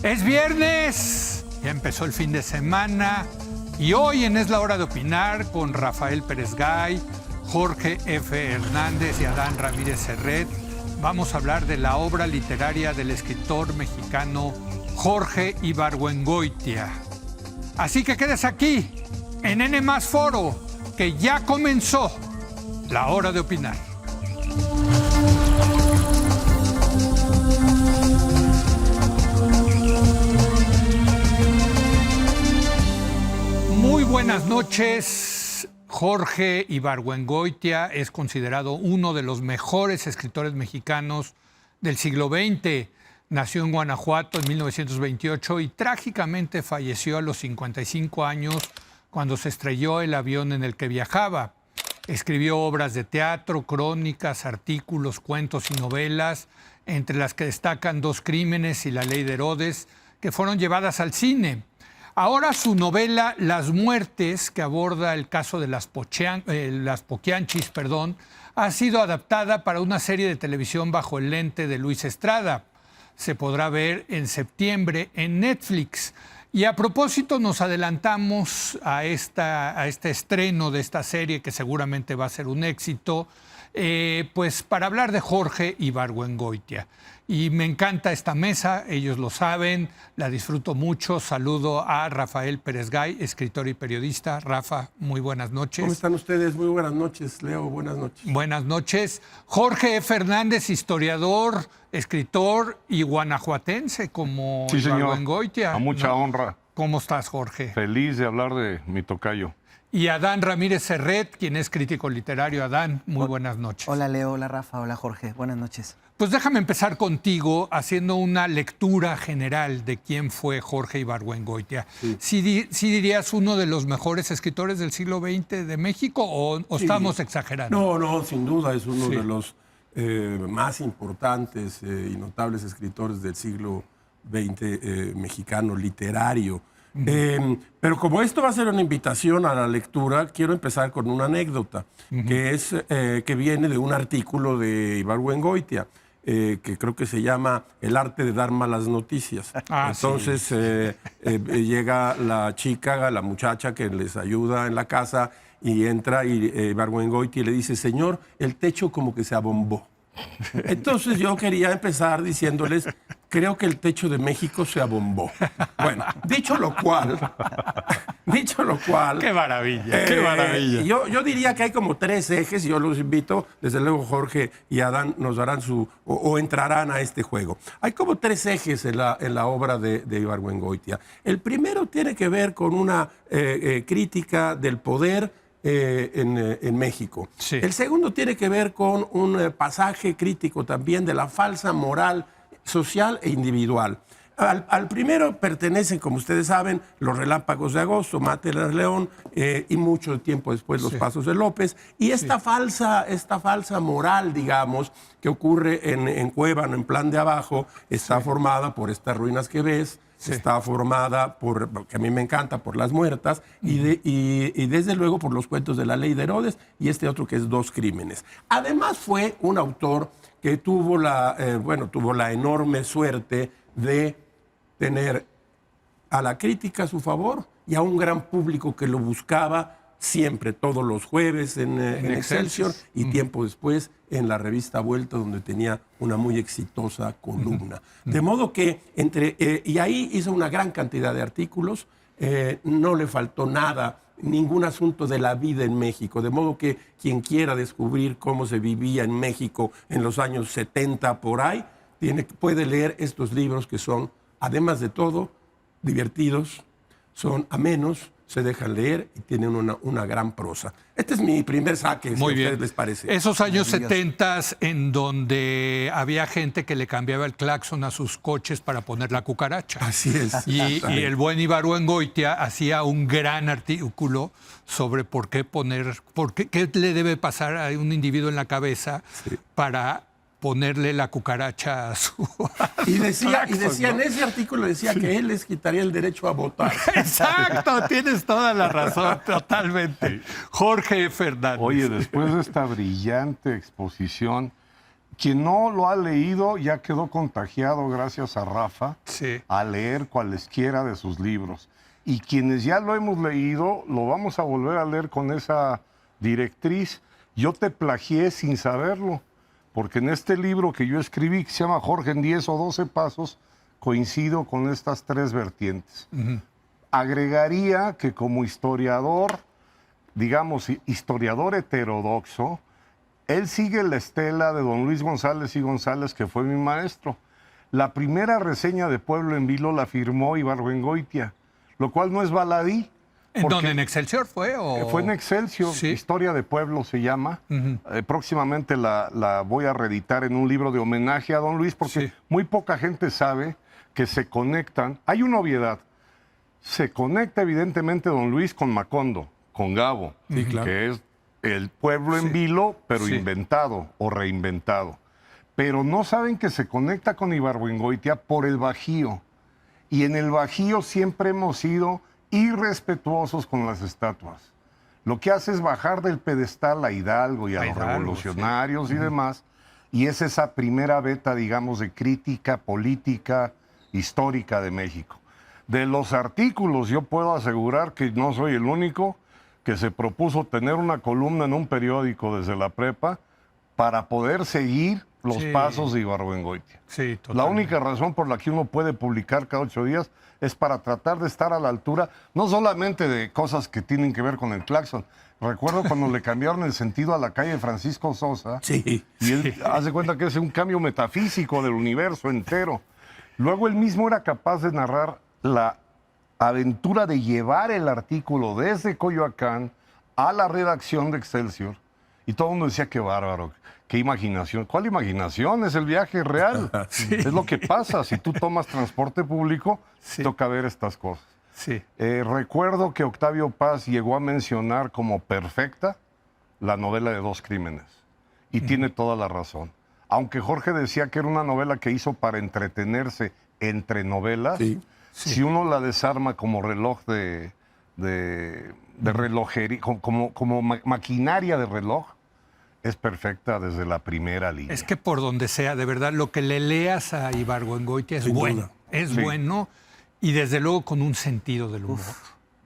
Es viernes, ya empezó el fin de semana y hoy en Es la Hora de Opinar con Rafael Pérez Gay, Jorge F. Hernández y Adán Ramírez Serret vamos a hablar de la obra literaria del escritor mexicano Jorge Ibargüengoitia. Así que quedes aquí en N+ Foro, que ya comenzó la Hora de Opinar. Muy buenas noches. Jorge Ibargüengoitia es considerado uno de los mejores escritores mexicanos del siglo XX. Nació en Guanajuato en 1928 y trágicamente falleció a los 55 años cuando se estrelló el avión en el que viajaba. Escribió obras de teatro, crónicas, artículos, cuentos y novelas, entre las que destacan Dos crímenes y La ley de Herodes, que fueron llevadas al cine. Ahora su novela Las muertes, que aborda el caso de las Poquianchis, ha sido adaptada para una serie de televisión bajo el lente de Luis Estrada. Se podrá ver en septiembre en Netflix. Y a propósito, nos adelantamos a este estreno de esta serie, que seguramente va a ser un éxito, pues para hablar de Jorge Ibargüengoitia. Y me encanta esta mesa, ellos lo saben, la disfruto mucho. Saludo a Rafael Pérez Gay, escritor y periodista. Rafa, muy buenas noches. ¿Cómo están ustedes? Muy buenas noches, Leo, buenas noches. Buenas noches. Jorge F. Hernández, historiador, escritor y guanajuatense como Ibargüengoitia. A mucha honra. ¿Cómo estás, Jorge? Feliz de hablar de mi tocayo. Y Adán Ramírez Serret, quien es crítico literario. Adán, muy buenas noches. Hola, Leo, hola, Rafa, hola, Jorge. Buenas noches. Pues déjame empezar contigo haciendo una lectura general de quién fue Jorge Ibargüengoitia. Sí. ¿Sí dirías uno de los mejores escritores del siglo XX de México o estamos exagerando? No, sin duda es uno de los más importantes y notables escritores del siglo XX mexicano literario. Pero como esto va a ser una invitación a la lectura, quiero empezar con una anécdota que viene de un artículo de Ibargüengoitia, que creo que se llama El arte de dar malas noticias. Entonces llega la muchacha que les ayuda en la casa y entra Ibargüengoitia y le dice: señor, el techo como que se abombó. Entonces yo quería empezar diciéndoles: creo que el techo de México se abombó. Bueno, dicho lo cual... ¡Qué maravilla! ¡Qué maravilla! Yo diría que hay como tres ejes, y yo los invito, desde luego Jorge y Adán nos darán o entrarán a este juego. Hay como tres ejes en la obra de Ibargüengoitia. El primero tiene que ver con una crítica del poder en México. Sí. El segundo tiene que ver con un pasaje crítico también de la falsa moral social e individual. Al primero pertenecen, como ustedes saben, Los relámpagos de agosto, Matelas León y mucho tiempo después Los pasos de López. Y esta falsa moral, digamos, que ocurre en Cuébano, en Plan de Abajo, está formada por estas ruinas que ves, está formada que a mí me encanta, por Las muertas, y desde luego por los cuentos de La ley de Herodes y este otro que es Dos crímenes. Además fue un autor que tuvo la enorme suerte de tener a la crítica a su favor y a un gran público que lo buscaba siempre, todos los jueves en Excelsior y tiempo después en la revista Vuelta, donde tenía una muy exitosa columna. De modo que y ahí hizo una gran cantidad de artículos, no le faltó nada, ningún asunto de la vida en México, de modo que quien quiera descubrir cómo se vivía en México en los años 70 por ahí, puede leer estos libros que son, además de todo, divertidos, son amenos, se dejan leer y tienen una gran prosa. Este es mi primer saque, si a ustedes les parece. Esos años 70 en donde había gente que le cambiaba el claxon a sus coches para poner la cucaracha. Así es. Y el buen Ibargüengoitia hacía un gran artículo sobre qué le debe pasar a un individuo en la cabeza para ponerle la cucaracha a su... Y decía, en ese artículo decía que él les quitaría el derecho a votar. Exacto, tienes toda la razón, totalmente. Jorge Fernández. Oye, después de esta brillante exposición, Quien no lo ha leído ya quedó contagiado gracias a Rafa Sí. a leer cualesquiera de sus libros. Y quienes ya lo hemos leído, lo vamos a volver a leer con esa directriz. Yo te plagié sin saberlo, porque en este libro que yo escribí, que se llama Jorge en 10 o 12 pasos, coincido con estas tres vertientes. Agregaría que como historiador, digamos, historiador heterodoxo, él sigue la estela de don Luis González y González, que fue mi maestro. La primera reseña de Pueblo en Vilo la firmó Ibargüengoitia, lo cual no es baladí. ¿En dónde? ¿En Excelsior fue? Fue en Excelsior, Sí. Historia de Pueblo se llama. Próximamente la voy a reeditar en un libro de homenaje a don Luis, porque Sí. muy poca gente sabe que se conectan. Hay una obviedad. Se conecta evidentemente don Luis con Macondo, con Gabo, Sí, claro. que es el pueblo en Sí. vilo, pero Sí. inventado o reinventado. Pero no saben que se conecta con Ibargüengoitia por el Bajío. Y en el Bajío siempre hemos sido irrespetuosos con las estatuas. Lo que hace es bajar del pedestal a Hidalgo y a los Hidalgo, revolucionarios y demás. Y es esa primera veta, digamos, de crítica política histórica de México. De los artículos, yo puedo asegurar que no soy el único que se propuso tener una columna en un periódico desde la prepa para poder seguir los Sí. pasos de Ibargüengoitia. Sí, La totalmente. única razón por la que uno puede publicar cada 8 días es para tratar de estar a la altura, no solamente de cosas que tienen que ver con el claxon. Recuerdo cuando le cambiaron el sentido a la calle Francisco Sosa. Sí. Y él hace cuenta que es un cambio metafísico del universo entero. Luego él mismo era capaz de narrar la aventura de llevar el artículo desde Coyoacán a la redacción de Excelsior. Y todo el mundo decía, qué bárbaro, qué imaginación. ¿Cuál imaginación? Es el viaje real. Es lo que pasa. Si tú tomas transporte público, Sí. toca ver estas cosas. Sí. Recuerdo que Octavio Paz llegó a mencionar como perfecta la novela de Dos Crímenes. Y tiene toda la razón. Aunque Jorge decía que era una novela que hizo para entretenerse entre novelas, Sí. si uno la desarma como reloj de relojería, como maquinaria de reloj, es perfecta desde la primera línea. Es que por donde sea, de verdad, lo que le leas a Ibargüengoitia es Sin bueno. duda. Es Sí. bueno y desde luego con un sentido del humor.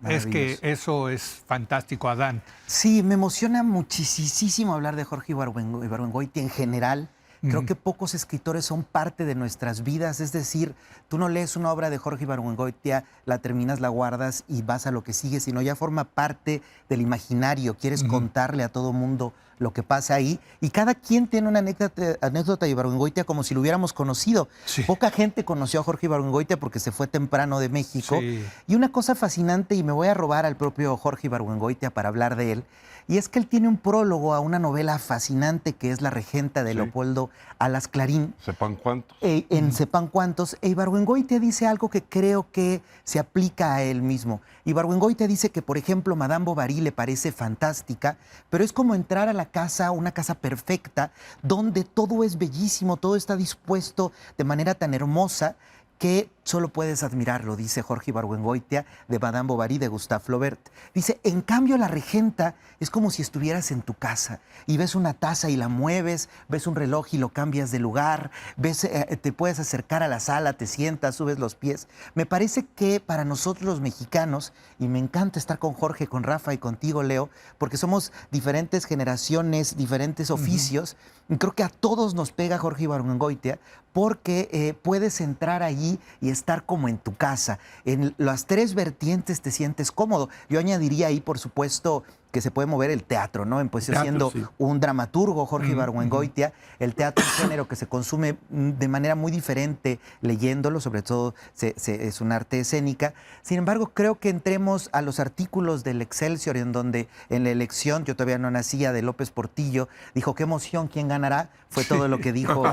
Es que maravilloso. eso es fantástico, Adán. Sí, me emociona muchísimo hablar de Jorge Ibargüengoitia en general. Creo que pocos escritores son parte de nuestras vidas, es decir, tú no lees una obra de Jorge Ibargüengoitia, la terminas, la guardas y vas a lo que sigue, sino ya forma parte del imaginario, quieres contarle a todo mundo lo que pasa ahí y cada quien tiene una anécdota de Ibargüengoitia como si lo hubiéramos conocido. Sí. Poca gente conoció a Jorge Ibargüengoitia porque se fue temprano de México. Sí. Y una cosa fascinante, y me voy a robar al propio Jorge Ibargüengoitia para hablar de él, y es que él tiene un prólogo a una novela fascinante que es La Regenta de Sí. Leopoldo Alas Clarín. ¿Sepan cuántos? En Sepan Cuántos, Ibargüengoitia dice algo que creo que se aplica a él mismo. Ibargüengoitia dice que, por ejemplo, Madame Bovary le parece fantástica, pero es como entrar a la casa, una casa perfecta, donde todo es bellísimo, todo está dispuesto de manera tan hermosa que solo puedes admirarlo, dice Jorge Ibargüengoitia de Madame Bovary de Gustave Flaubert. Dice, en cambio la regenta es como si estuvieras en tu casa y ves una taza y la mueves, ves un reloj y lo cambias de lugar, ves, te puedes acercar a la sala, te sientas, subes los pies. Me parece que para nosotros los mexicanos, y me encanta estar con Jorge, con Rafa y contigo, Leo, porque somos diferentes generaciones, diferentes oficios, y creo que a todos nos pega Jorge Ibargüengoitia porque puedes entrar allí y estar como en tu casa. En las tres vertientes te sientes cómodo. Yo añadiría ahí, por supuesto, que se puede mover el teatro, ¿no? Empezó Teatro, siendo sí. un dramaturgo, Jorge Ibargüengoitia. El teatro es un género que se consume de manera muy diferente leyéndolo, sobre todo es un arte escénica. Sin embargo, creo que entremos a los artículos del Excelsior, en donde en la elección, yo todavía no nacía, de López Portillo, dijo, qué emoción, ¿quién ganará? Fue todo lo que dijo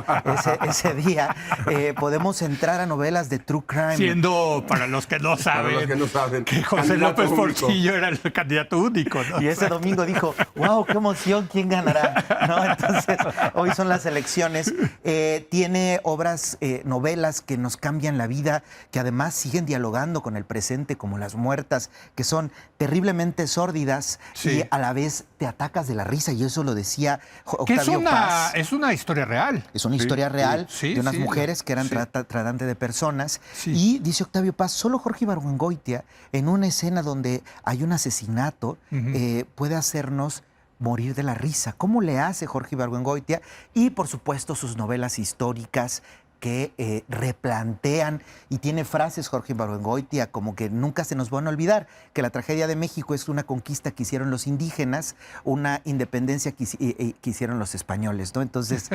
ese día. Podemos entrar a novelas de true crime. Siendo, para los que no Para saben, los que no saben, que José candidato López único. Portillo era el candidato único, ¿no? Y ese domingo dijo, wow, qué emoción, ¿quién ganará? ¿No? Entonces, hoy son las elecciones. Tiene obras, novelas que nos cambian la vida, que además siguen dialogando con el presente, como Las Muertas, que son terriblemente sórdidas y a la vez te atacas de la risa, y eso lo decía Octavio Paz. Es una historia real. Es una historia real de unas mujeres que eran tratantes de personas. Y dice Octavio Paz, solo Jorge Ibargüengoitia, en una escena donde hay un asesinato, puede hacernos morir de la risa. ¿Cómo le hace Jorge Ibargüengoitia? Y, por supuesto, sus novelas históricas que replantean, y tiene frases Jorge Ibargüengoitia como que nunca se nos van a olvidar, que la tragedia de México es una conquista que hicieron los indígenas, una independencia que hicieron los españoles, ¿no? Entonces,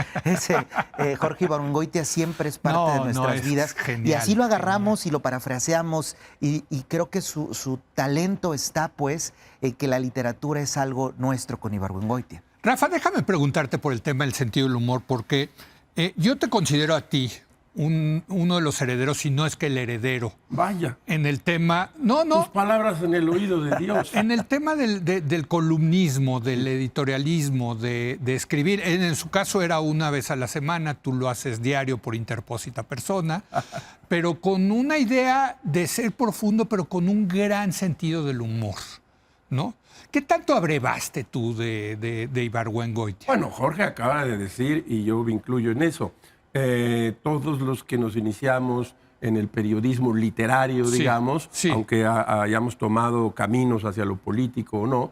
Jorge Ibargüengoitia siempre es parte de nuestras vidas, genial, y así lo agarramos y lo parafraseamos, y creo que su talento está, pues, en que la literatura es algo nuestro con Ibargüengoitia. Rafa, déjame preguntarte por el tema del sentido del humor, porque yo te considero a ti uno de los herederos, si no es que el heredero. Vaya. En el tema... Tus palabras en el oído de Dios. En el tema del columnismo, del editorialismo, de escribir. En su caso era una vez a la semana, tú lo haces diario por interpósita persona, pero con una idea de ser profundo, pero con un gran sentido del humor, ¿no? ¿Qué tanto abrevaste tú de Ibargüengoitia? Bueno, Jorge acaba de decir, y yo me incluyo en eso, todos los que nos iniciamos en el periodismo literario, digamos, aunque hayamos tomado caminos hacia lo político o no,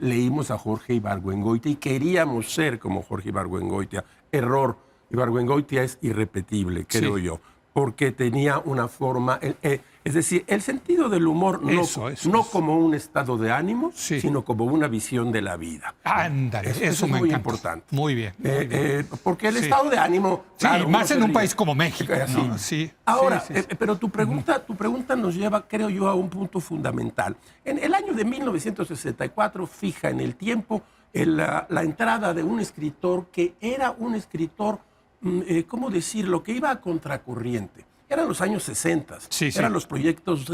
leímos a Jorge Ibargüengoitia y queríamos ser como Jorge Ibargüengoitia. Error. Ibargüengoitia es irrepetible, creo yo, porque tenía una forma... es decir, el sentido del humor no como un estado de ánimo, sino como una visión de la vida. Ándale, eso me es muy encanta. importante. Muy bien. Porque el estado de ánimo... Claro, más en un país como México. ¿No? Ahora, pero tu pregunta nos lleva, creo yo, a un punto fundamental. En el año de 1964 fija en el tiempo la entrada de un escritor que era un escritor... ¿cómo decirlo?, que iba a contracorriente. Eran los años 60, eran los proyectos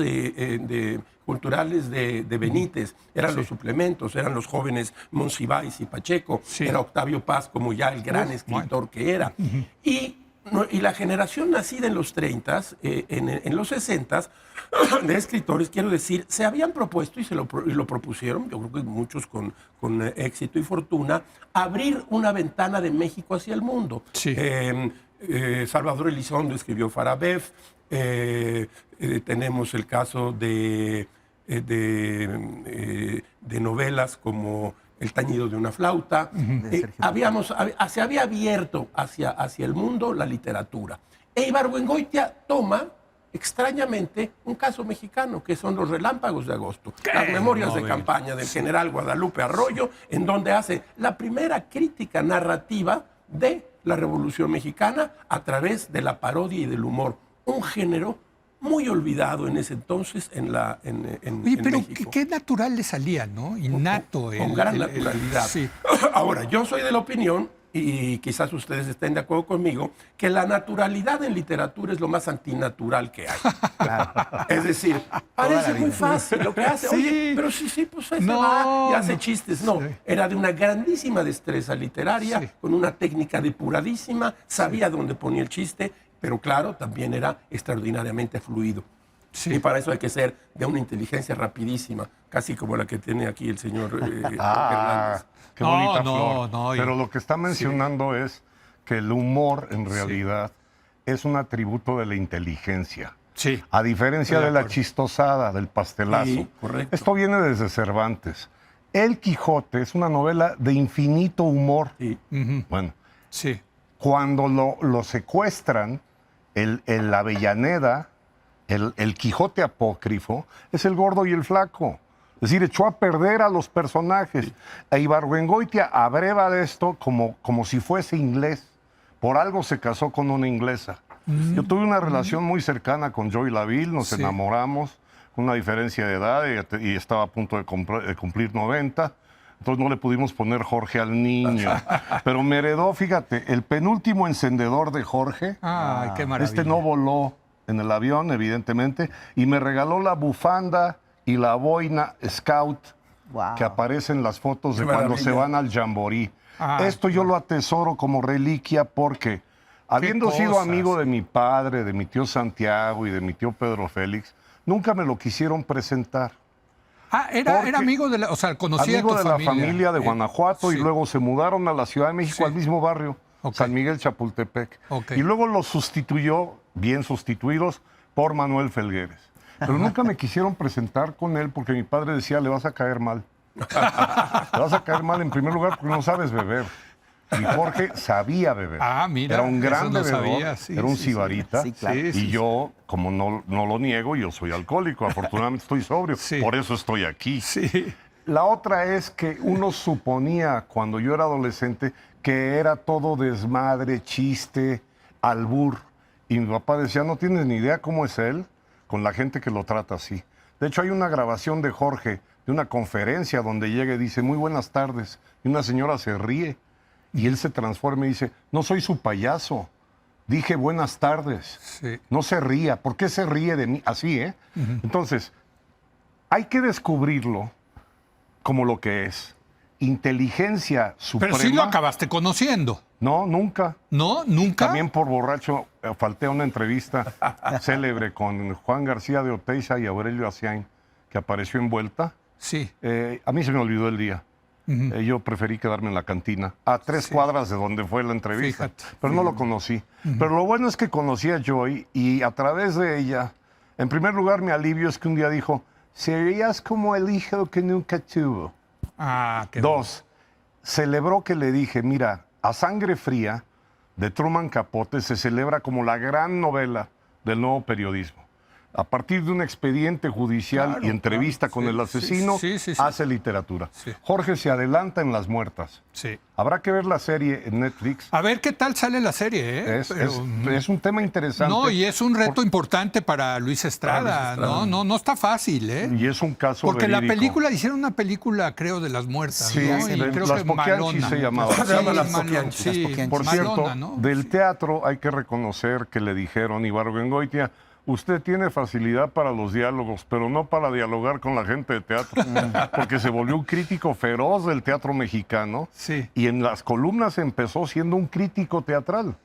culturales de Benítez, eran los suplementos, eran los jóvenes Monsiváis y Pacheco, era Octavio Paz como ya el gran escritor que era. Y la generación nacida en los 30, en los 60, de escritores, quiero decir, se habían propuesto y lo propusieron, yo creo que muchos con éxito y fortuna, abrir una ventana de México hacia el mundo. Salvador Elizondo escribió Farabef, tenemos el caso de novelas como El tañido de una flauta. Se había abierto hacia el mundo la literatura. Ibargüengoitia toma, extrañamente, un caso mexicano, que son Los Relámpagos de Agosto, las memorias de campaña del general Guadalupe Arroyo, en donde hace la primera crítica narrativa de la Revolución Mexicana a través de la parodia y del humor, un género muy olvidado en ese entonces en pero México. Qué natural le salía, ¿no? Innato. Con gran naturalidad. Ahora, yo soy de la opinión, y quizás ustedes estén de acuerdo conmigo, que la naturalidad en literatura es lo más antinatural que hay. Claro. Es decir, parece muy fácil lo que hace. Oye, pero pues ahí se va y hace chistes. No, era de una grandísima destreza literaria, con una técnica depuradísima, sabía dónde ponía el chiste, pero claro, también era extraordinariamente fluido. Y para eso hay que ser de una inteligencia rapidísima, casi como la que tiene aquí el señor Hernández. Qué bonita flor. Pero lo que está mencionando es que el humor, en realidad, es un atributo de la inteligencia. A diferencia de la chistosada, del pastelazo. Correcto. Esto viene desde Cervantes. El Quijote es una novela de infinito humor. Bueno, cuando lo secuestran, el Avellaneda, el Quijote apócrifo, es el gordo y el flaco. Es decir, echó a perder a los personajes. Ibargüengoitia abreva de esto como si fuese inglés. Por algo se casó con una inglesa. Yo tuve una relación muy cercana con Joy Laville, nos enamoramos, con una diferencia de edad, y estaba a punto de cumplir 90. Entonces no le pudimos poner Jorge al niño. Pero me heredó, fíjate, el penúltimo encendedor de Jorge. ¡Ay, qué maravilla! Este no voló en el avión, evidentemente, y me regaló la bufanda y la boina Scout Wow. que aparecen las fotos de Qué cuando maravilla. se van al Jamboree. Ah, Esto yo lo atesoro como reliquia porque, habiendo sido cosas. amigo de mi padre, de mi tío Santiago y de mi tío Pedro Félix, nunca me lo quisieron presentar. Era Porque- amigo de la, o sea, conocía Amigo a tu de la familia de Eh, Guanajuato y sí. luego se mudaron a la Ciudad de México, Sí. al mismo barrio, Ok. San Miguel Chapultepec. Ok. Y luego los sustituyó, bien sustituidos, por Manuel Felgueres. Pero nunca me quisieron presentar con él porque mi padre decía, le vas a caer mal. Le vas a caer mal en primer lugar porque no sabes beber. Y Jorge sabía beber. Ah, mira, era un gran eso no bebedor, sabía, sí, era un sí, sí. sibarita. Sí, claro. Sí, Y sí, yo, como no lo niego, yo soy alcohólico. Afortunadamente estoy sobrio. Sí. Por eso estoy aquí. Sí. La otra es que uno suponía cuando yo era adolescente que era todo desmadre, chiste, albur. Y mi papá decía, no tienes ni idea cómo es él con la gente que lo trata así. De hecho, hay una grabación de Jorge de una conferencia donde llega y dice, muy buenas tardes. Y una señora se ríe y él se transforma y dice, no soy su payaso. Dije buenas tardes. Sí. No se ría. ¿Por qué se ríe de mí? Así, ¿eh? Entonces, hay que descubrirlo como lo que es. Inteligencia suprema. Pero sí lo acabaste conociendo, No, nunca. ¿no? ¿Nunca? También por borracho falté a una entrevista célebre con Juan García de Oteiza y Aurelio Asiain, que apareció en Vuelta. Sí. A mí se me olvidó el día. Yo preferí quedarme en la cantina, a 3 cuadras de donde fue la entrevista. Fíjate. Pero no lo conocí. Pero lo bueno es que conocí a Joy y a través de ella, en primer lugar, mi alivio es que un día dijo, serías como el hijo que nunca tuvo. Ah, qué 2, celebró que le dije, mira, A Sangre Fría, de Truman Capote, se celebra como la gran novela del nuevo periodismo. A partir de un expediente judicial Claro, y entrevista claro, con sí, el asesino, sí, sí. hace literatura. Sí. Jorge se adelanta en Las Muertas. Sí. Habrá que ver la serie en Netflix. A ver qué tal sale la serie, ¿eh? Es un tema interesante. No, y es un reto importante para Luis Estrada. No está fácil, ¿eh? Y es un caso Porque la verídico. película, hicieron una película, creo, de las muertas, Sí, ¿no? Y de creo Las que Poquianchis malona. se llamaba. Sí, Se llama Las malona, Poquianchis. sí, Las Poquianchis. Por malona, cierto, ¿no? del teatro hay que reconocer que le dijeron Ibargüengoitia, usted tiene facilidad para los diálogos, pero no para dialogar con la gente de teatro, porque se volvió un crítico feroz del teatro mexicano Sí. y en las columnas empezó siendo un crítico teatral.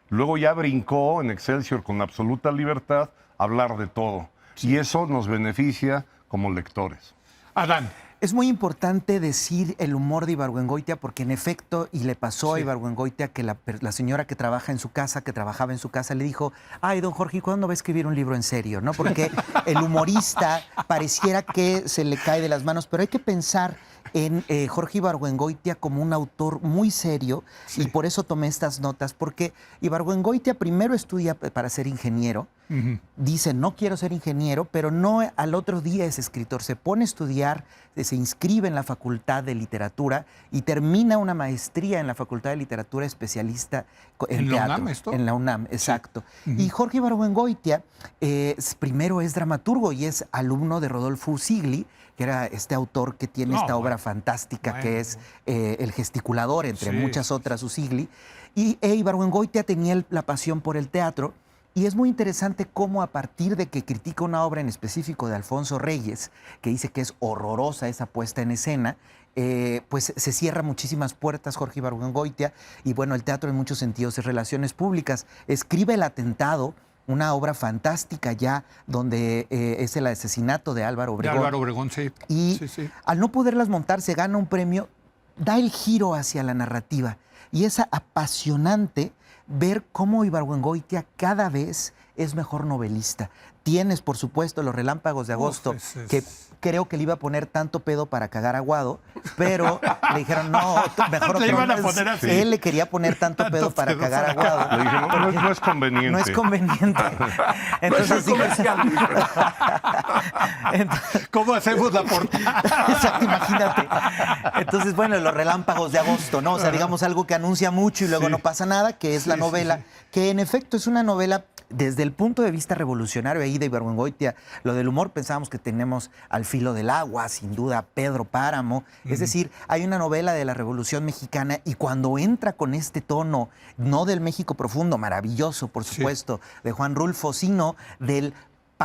Luego ya brincó en Excelsior con absoluta libertad a hablar de todo. Y eso nos beneficia como lectores. Adán. Es muy importante decir el humor de Ibargüengoitia porque en efecto, y le pasó a Ibargüengoitia que la señora que trabaja en su casa, que trabajaba en su casa, le dijo, ay, don Jorge, ¿cuándo va a escribir un libro en serio? ¿No? Porque el humorista pareciera que se le cae de las manos, pero hay que pensar en Jorge Ibargüengoitia como un autor muy serio y por eso tomé estas notas, porque Ibargüengoitia primero estudia para ser ingeniero, dice, no quiero ser ingeniero, pero no al otro día es escritor, se pone a estudiar, se inscribe en la Facultad de Literatura y termina una maestría en la Facultad de Literatura especialista en la teatro. UNAM, ¿esto? En la UNAM, exacto. Y Jorge Ibargüengoitia primero es dramaturgo y es alumno de Rodolfo Usigli, que era este autor que tiene esta obra fantástica que es El Gesticulador, entre muchas otras, Usigli. Y Ibargüengoitia tenía la pasión por el teatro. Y es muy interesante cómo a partir de que critica una obra en específico de Alfonso Reyes, que dice que es horrorosa esa puesta en escena, pues se cierra muchísimas puertas Jorge Ibargüengoitia. Y bueno, el teatro en muchos sentidos es relaciones públicas. Escribe El Atentado, una obra fantástica ya, donde es el asesinato de Álvaro Obregón. De Álvaro Obregón, sí. Y Sí. al no poderlas montar, se gana un premio, da el giro hacia la narrativa. Y es apasionante ver cómo Ibargüengoitia cada vez es mejor novelista. Tienes, por supuesto, Los Relámpagos de Agosto, que creo que le iba a poner tanto pedo para cagar a Guado, pero le dijeron, no, mejor Le iban a otro. poner así. Él le quería poner tanto pedo para cagar a Guado. Le dije, no es conveniente. No es conveniente. Entonces, ¿Cómo hacemos la portada? Exacto, imagínate. Entonces, bueno, Los Relámpagos de Agosto, ¿no? O sea, digamos algo que anuncia mucho y luego no pasa nada, que es la novela, que en efecto es una novela desde el punto de vista revolucionario ahí de Ibargüengoitia. Lo del humor pensábamos que tenemos Al filo del agua, sin duda Pedro Páramo. Es decir, hay una novela de la Revolución Mexicana y cuando entra con este tono, no del México profundo, maravilloso, por supuesto, de Juan Rulfo, sino del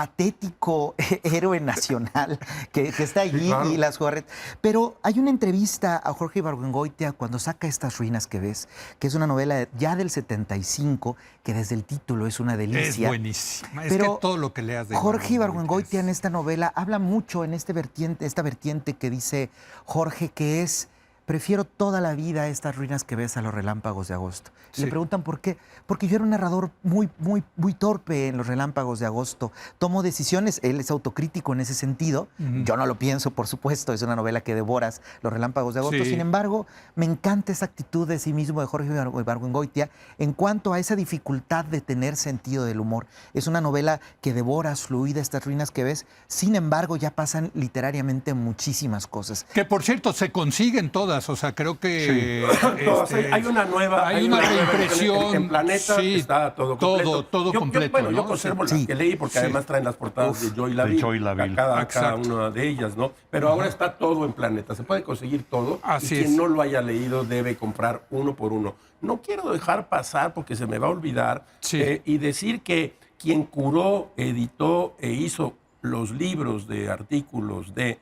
patético héroe nacional que está allí, Sí, claro. y las Juárez. Pero hay una entrevista a Jorge Ibargüengoitia cuando saca Estas ruinas que ves, que es una novela ya del 75, que desde el título es una Es delicia. buenísima. Es Pero que todo lo que leas de Jorge Ibargüengoitia es- en esta novela habla mucho en esta vertiente que dice Jorge, que es: prefiero toda la vida estas ruinas que ves a los relámpagos de agosto. Y Sí. le preguntan por qué. Porque yo era un narrador muy torpe en los relámpagos de agosto. Tomo decisiones, él es autocrítico en ese sentido. Yo no lo pienso, por supuesto, es una novela que devoras, los relámpagos de agosto. Sí. Sin embargo, me encanta esa actitud de sí mismo de Jorge Ibargüengoitia en cuanto a esa dificultad de tener sentido del humor. Es una novela que devoras fluida estas ruinas que ves. Sin embargo, ya pasan literariamente muchísimas cosas. Que por cierto, se consiguen todas. O sea, creo que. Todas, hay una nueva. Hay una nueva reimpresión. En Planeta sí, está todo completo. Todo completo. Bueno, yo ¿no? conservo Sí. las que leí porque Sí. además traen las portadas de Joy Laville. Joy Laville. Cada Exacto. una de ellas, ¿no? Pero ahora está todo en Planeta. Se puede conseguir todo. Así y quien es. no lo haya leído debe comprar uno por uno. No quiero dejar pasar porque se me va a olvidar Sí. y decir que quien curó, editó e hizo los libros de artículos de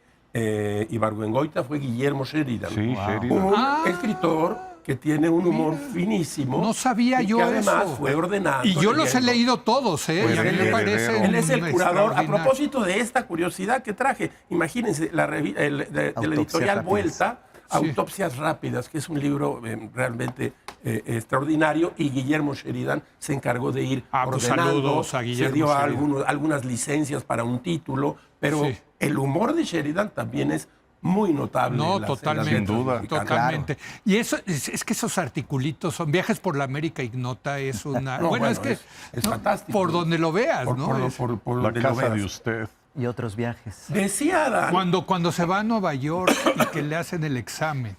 Ibargüengoitia fue Guillermo Sheridan. Sí, Sheridan. Un escritor que tiene un humor finísimo. No sabía y yo que además eso. fue ordenado. Y yo los he leyendo. leído todos, ¿eh? Pues y a mí él me es- parece. Él es el un curador. A extraordinario. propósito de esta curiosidad que traje, imagínense, de la Autopsias editorial rápidas. Vuelta, Sí. Autopsias Rápidas, que es un libro realmente extraordinario, y Guillermo Sheridan se encargó de ir Ah, pues ordenando, saludos a Guillermo se dio Sheridan. algunas licencias para un título, pero Sí. el humor de Sheridan también es muy notable. No, en las totalmente. Sin duda. mexicanas. Totalmente. Y eso es que esos articulitos son Viajes por la América Ignota, es una. No, bueno, bueno, es que. es ¿no? fantástico. Por donde lo veas, Por, ¿no? por lo- Es- por La donde lo casa veas. de usted. Y otros viajes. Decía Adán. Cuando se va a Nueva York y que le hacen el examen,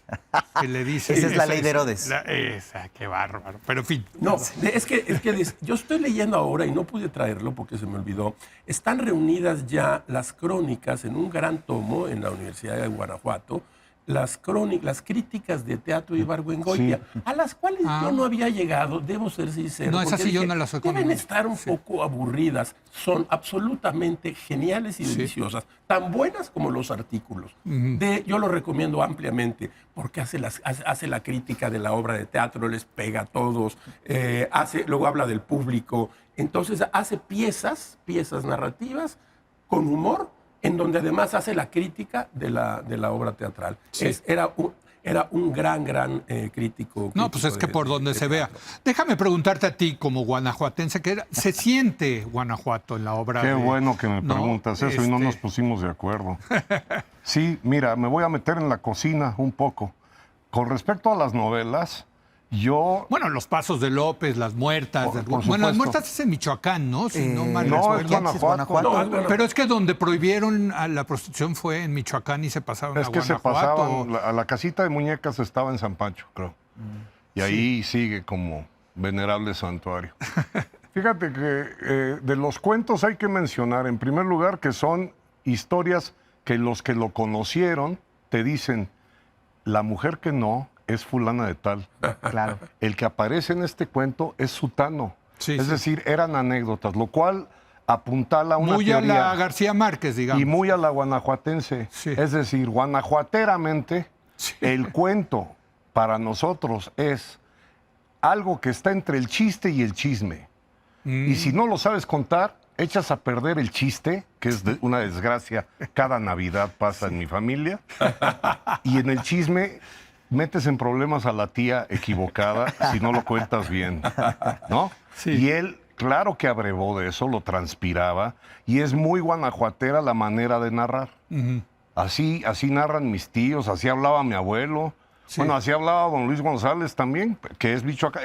que le dicen. Esa es la ley de Herodes. Esa, qué bárbaro. Pero en fin. No, yo estoy leyendo ahora y no pude traerlo porque se me olvidó. Están reunidas ya las crónicas en un gran tomo en la Universidad de Guanajuato, las críticas de teatro de Ibargüengoitia, a las cuales yo no había llegado, debo ser sincero. No, esas porque sí yo dije, no las he deben conocido. estar un poco aburridas, son absolutamente geniales y deliciosas, tan buenas como los artículos. Yo lo recomiendo ampliamente porque hace la crítica de la obra de teatro, les pega a todos, luego habla del público, entonces hace piezas narrativas con humor, en donde además hace la crítica de la obra teatral. Sí. Era un gran crítico. No, pues es que por donde se vea. Déjame preguntarte a ti, como guanajuatense, ¿se siente Guanajuato en la obra? Qué de- bueno que me ¿no? preguntas eso y no nos Este, pusimos de acuerdo. Sí, mira, me voy a meter en la cocina un poco. Con respecto a las novelas, yo... Bueno, los pasos de López, las muertas. Por bueno, las supuesto. muertas es en Michoacán, ¿no? Si no mal no, recuerdo. es Yaquis, Guanajuato. No, Pero es que donde prohibieron a la prostitución fue en Michoacán y se pasaron Es a que se Guanajuato. pasaban, a la casita de muñecas estaba en San Pancho, creo. Y ahí sigue como venerable santuario. Fíjate que de los cuentos hay que mencionar, en primer lugar, que son historias que los que lo conocieron te dicen, la mujer que no es fulana de tal. Claro. El que aparece en este cuento es sutano. Sí, es sí. decir, eran anécdotas, lo cual apuntala una Muy teoría. a la García Márquez, digamos. Y muy a la guanajuatense. Sí. Es decir, guanajuateramente, Sí. el cuento para nosotros es algo que está entre el chiste y el chisme. Y si no lo sabes contar, echas a perder el chiste, que es una desgracia. Cada Navidad pasa en mi familia. Y en el chisme metes en problemas a la tía equivocada si no lo cuentas bien, ¿no? Sí. Y él, claro que abrevó de eso, lo transpiraba, y es muy guanajuatera la manera de narrar. Así narran mis tíos, así hablaba mi abuelo. Sí. Bueno, así hablaba don Luis González también, que es Michoacán.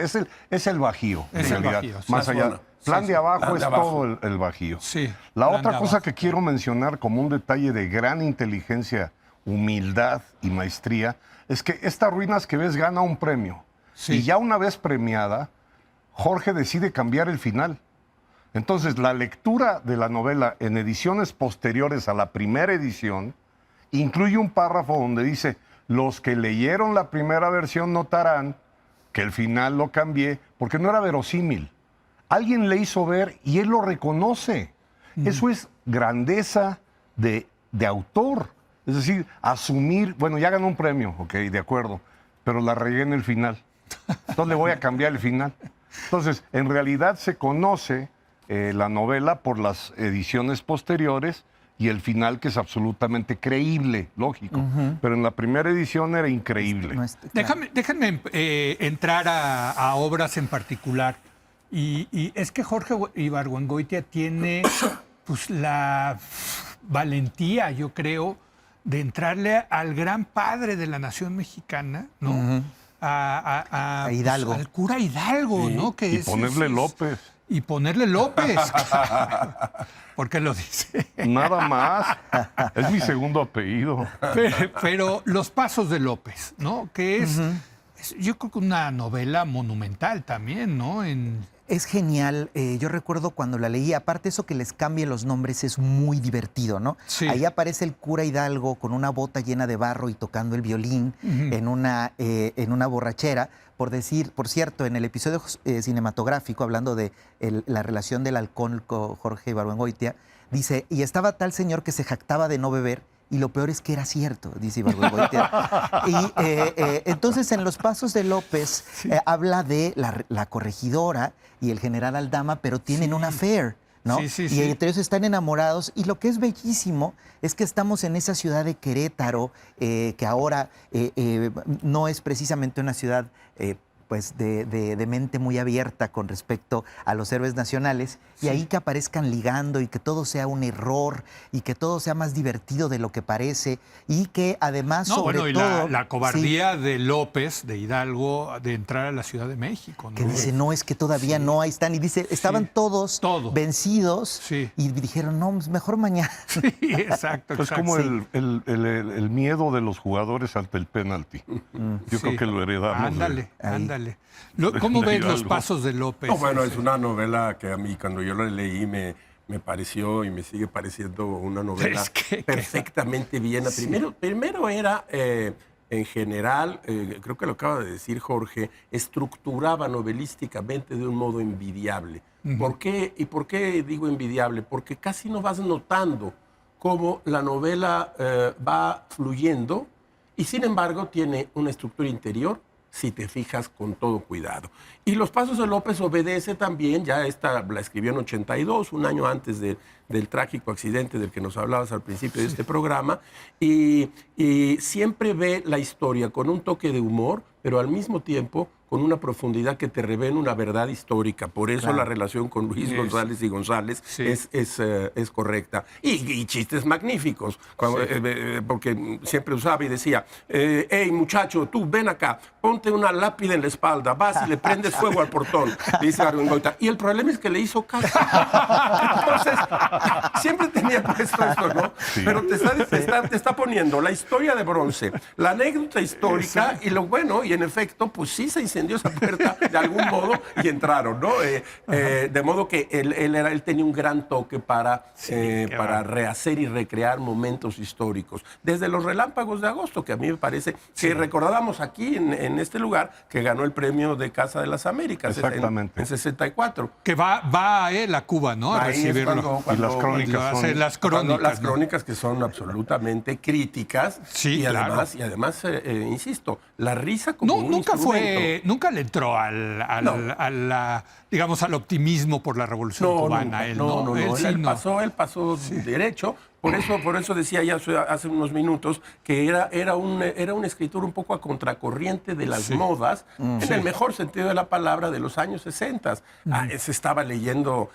Es el Bajío, en Es el realidad. Bajío, sí. Más La allá. zona. Plan Sí, de sí. abajo Plan de es abajo. todo el Bajío. Sí. La plan otra de cosa abajo. que quiero mencionar como un detalle de gran inteligencia, humildad y maestría es que estas ruinas que ves gana un premio. Sí. Y ya una vez premiada, Jorge decide cambiar el final. Entonces, la lectura de la novela en ediciones posteriores a la primera edición incluye un párrafo donde dice, los que leyeron la primera versión notarán que el final lo cambié porque no era verosímil. Alguien le hizo ver y él lo reconoce. Eso es grandeza de autor. Es decir, asumir, bueno, ya ganó un premio, ok, de acuerdo, pero la regué en el final. Entonces le voy a cambiar el final. Entonces, en realidad se conoce la novela por las ediciones posteriores y el final, que es absolutamente creíble, lógico. Pero en la primera edición era increíble. No es- claro. Déjenme entrar a obras en particular. Y es que Jorge Ibargüengoitia tiene pues, la valentía, yo creo, de entrarle al gran padre de la nación mexicana, ¿no? A Hidalgo. pues, al cura Hidalgo, ¿no? Que Y ponerle López. Y ponerle López. ¿Por qué lo dice? Nada más. Es mi segundo apellido. Pero Los Pasos de López, ¿no? Que es, yo creo que una novela monumental también, ¿no? Es genial. Yo recuerdo cuando la leí, aparte eso que les cambien los nombres es muy divertido, ¿no? Sí. Ahí aparece el cura Hidalgo con una bota llena de barro y tocando el violín en una borrachera. Por cierto, en el episodio cinematográfico, hablando de la relación del halcón con Jorge Ibargüengoitia, dice, y estaba tal señor que se jactaba de no beber, y lo peor es que era cierto, dice Ibargüengoitia. Y entonces en Los Pasos de López habla de la corregidora y el general Aldama, pero tienen un affair, ¿no? Y entre ellos están enamorados. Y lo que es bellísimo es que estamos en esa ciudad de Querétaro, que ahora no es precisamente una ciudad pues de mente muy abierta con respecto a los héroes nacionales, y ahí que aparezcan ligando y que todo sea un error y que todo sea más divertido de lo que parece, y que además sobre todo... la cobardía de López, de Hidalgo, de entrar a la Ciudad de México, ¿no? Que dice, no, es que todavía no, ahí están. Y dice, estaban todos vencidos y dijeron, no, mejor mañana. Sí, exacto. Es como el miedo de los jugadores ante el penalti. Yo creo que lo heredamos. Ándale. ¿Cómo ves Los Pasos de López? No, bueno, es una novela que a mí cuando yo la leí me pareció y me sigue pareciendo una novela perfectamente bien. Primero era, en general, creo que lo acaba de decir Jorge, estructuraba novelísticamente de un modo envidiable. ¿Por qué? ¿Y por qué digo envidiable? Porque casi no vas notando cómo la novela va fluyendo y sin embargo tiene una estructura interior, si te fijas con todo cuidado. Y Los Pasos de López obedece también, ya esta la escribió en 82, un año antes del trágico accidente del que nos hablabas al principio de este programa, y siempre ve la historia con un toque de humor, pero al mismo tiempo con una profundidad que te revela una verdad histórica. Por eso la relación con Luis González y González es correcta. Y chistes magníficos, porque siempre usaba y decía, hey muchacho, tú ven acá, ponte una lápida en la espalda, vas y le prendes fuego al portón, dice Ibargüengoitia. Y el problema es que le hizo caso. Entonces, siempre tenía puesto esto, ¿no? Sí. Pero te está poniendo la historia de bronce, la anécdota histórica y lo bueno, y en efecto, pues sí se incendió esa puerta de algún modo y entraron, ¿no? De modo que él tenía un gran toque para rehacer y recrear momentos históricos. Desde Los Relámpagos de Agosto, que a mí me parece que recordábamos aquí en este lugar, que ganó el premio de Casa de las Américas en 64. Que va a él a Cuba, ¿no? A recibirlo. Y las crónicas las crónicas que son absolutamente críticas. Sí, y además, insisto, la risa como un instrumento. Nunca le entró al optimismo por la Revolución cubana. Él pasó derecho. Por eso decía ya hace unos minutos que era un escritor un poco a contracorriente de las modas, en el mejor sentido de la palabra, de los años 60. Se estaba leyendo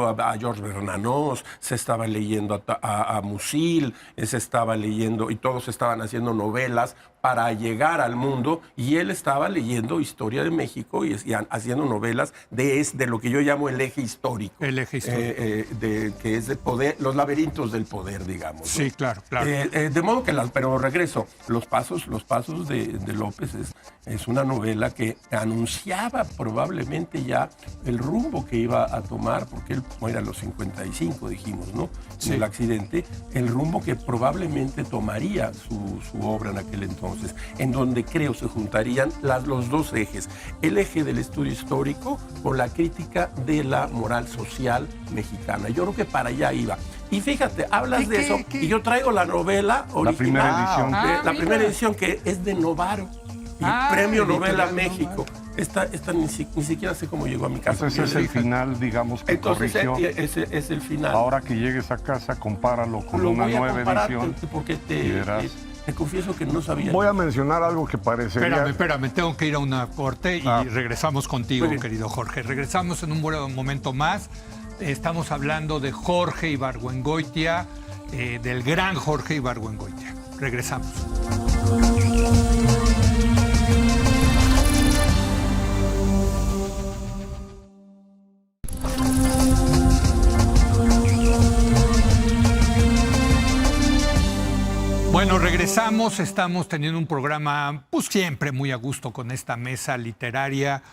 a Georges Bernanos, se estaba leyendo a Musil, se estaba leyendo, y todos estaban haciendo novelas para llegar al mundo, y él estaba leyendo historia de México y haciendo novelas de lo que yo llamo el eje histórico. El eje histórico. Que es de poder, los laberintos del poder, digamos, ¿no? Sí, claro. De modo que, pero regreso, Los Pasos de López es una novela que anunciaba probablemente ya el rumbo que iba a tomar, porque él muere a los 55, dijimos, ¿no? Sí. Del accidente, el rumbo que probablemente tomaría su obra en aquel entonces. voces, en donde creo se juntarían los dos ejes. El eje del estudio histórico con la crítica de la moral social mexicana. Yo creo que para allá iba. Y fíjate, hablas de eso, y yo traigo la novela original. primera edición. La primera edición, que es de Novaro, y Premio Novela México. Esta ni siquiera sé cómo llegó a mi casa. Entonces es el final, digamos, que Entonces, corrigió. ese es el final. Ahora que llegues a casa, compáralo con Lo una voy a nueva comparar, edición. porque y verás. te confieso que no sabía. Voy a mencionar algo que parecería... Espérame, tengo que ir a una corte y regresamos contigo, Muy bien. querido Jorge. Regresamos en un buen momento más. Estamos hablando de Jorge Ibargüengoitia, del gran Jorge Ibargüengoitia. Regresamos. Bueno, regresamos, estamos teniendo un programa, pues siempre muy a gusto con esta mesa literaria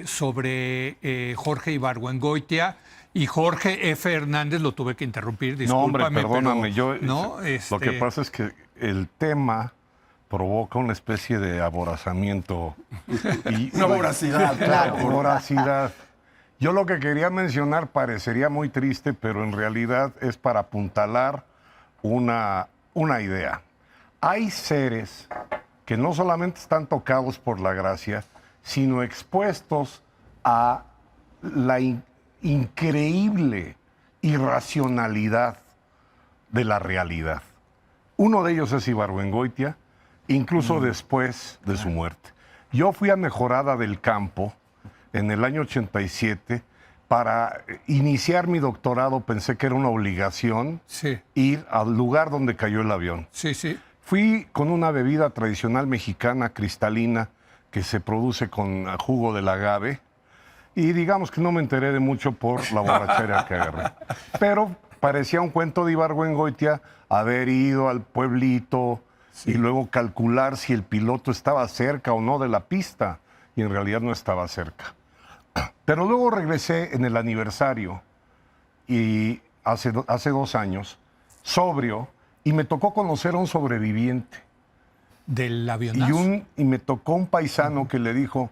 sobre Jorge Ibargüengoitia. Y Jorge F. Hernández lo tuve que interrumpir, No, hombre, discúlpame. perdóname. ¿no? Lo que pasa es que el tema provoca una especie de aborazamiento. Una voracidad, claro. Voracidad. Yo lo que quería mencionar parecería muy triste, pero en realidad es para apuntalar una idea. Hay seres que no solamente están tocados por la gracia, sino expuestos a la increíble irracionalidad de la realidad. Uno de ellos es Ibargüengoitia, incluso después de su muerte. Yo fui a Mejorada del Campo en el año 87 para iniciar mi doctorado. Pensé que era una obligación ir al lugar donde cayó el avión. Sí, sí. Fui con una bebida tradicional mexicana cristalina que se produce con jugo del agave. Y digamos que no me enteré de mucho por la borrachera que agarré. Pero parecía un cuento de Ibargüengoitia haber ido al pueblito y luego calcular si el piloto estaba cerca o no de la pista. Y en realidad no estaba cerca. Pero luego regresé en el aniversario, y hace 2 años, sobrio, y me tocó conocer a un sobreviviente. Del avionazo. Y me tocó un paisano que le dijo,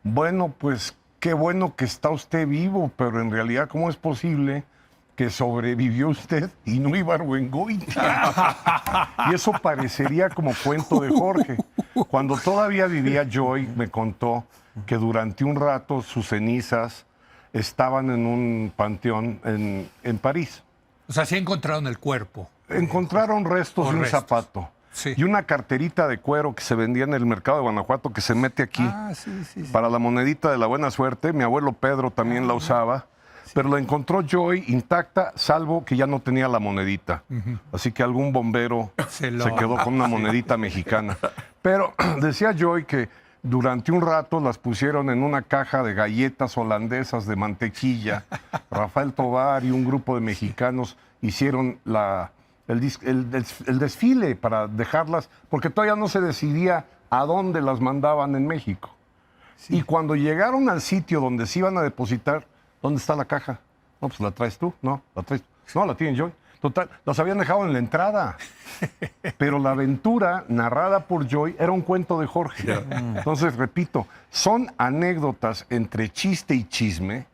bueno, pues qué bueno que está usted vivo, pero en realidad, ¿cómo es posible que sobrevivió usted y no Ibargüengoitia? Y eso parecería como cuento de Jorge. Cuando todavía vivía Joy, me contó que durante un rato sus cenizas estaban en un panteón en París. O sea, sí encontraron el cuerpo. Encontraron restos de un zapato. Sí. Y una carterita de cuero que se vendía en el mercado de Guanajuato, que se mete aquí para la monedita de la buena suerte. Mi abuelo Pedro también la usaba, pero la encontró Joy intacta, salvo que ya no tenía la monedita. Así que algún bombero se quedó con una monedita mexicana. Pero decía Joy que durante un rato las pusieron en una caja de galletas holandesas de mantequilla. Rafael Tovar y un grupo de mexicanos hicieron el desfile para dejarlas, porque todavía no se decidía a dónde las mandaban en México. Y cuando llegaron al sitio donde se iban a depositar, ¿dónde está la caja? No, pues la traes tú, no, la traes tú. No, la tienen Joy. Total, las habían dejado en la entrada. Pero la aventura narrada por Joy era un cuento de Jorge. Entonces, repito, son anécdotas entre chiste y chisme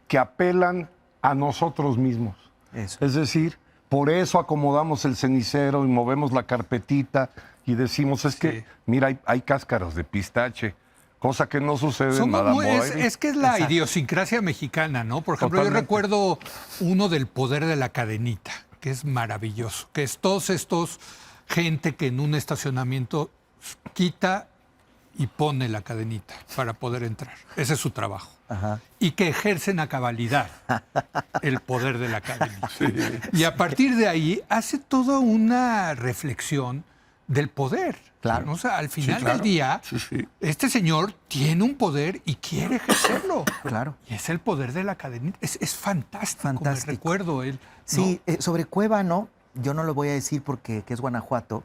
que apelan a nosotros mismos. Eso. Es decir, por eso acomodamos el cenicero y movemos la carpetita y decimos, es que, mira, hay cáscaras de pistache, cosa que no sucede en Madame Bovary. Es que es la idiosincrasia mexicana, ¿no? Por ejemplo, yo recuerdo uno del poder de la cadenita, que es maravilloso, que es todos estos gente que en un estacionamiento quita y pone la cadenita para poder entrar. Ese es su trabajo. Ajá. Y que ejercen a cabalidad el poder de la cadenita. Y a partir de ahí hace toda una reflexión del poder. Claro. ¿no? O sea, al final del día, este señor tiene un poder y quiere ejercerlo. Claro. Y es el poder de la cadenita. Es fantástico. Fantástico. Me recuerdo él. Sí, sobre Cuébano, yo no lo voy a decir porque que es Guanajuato,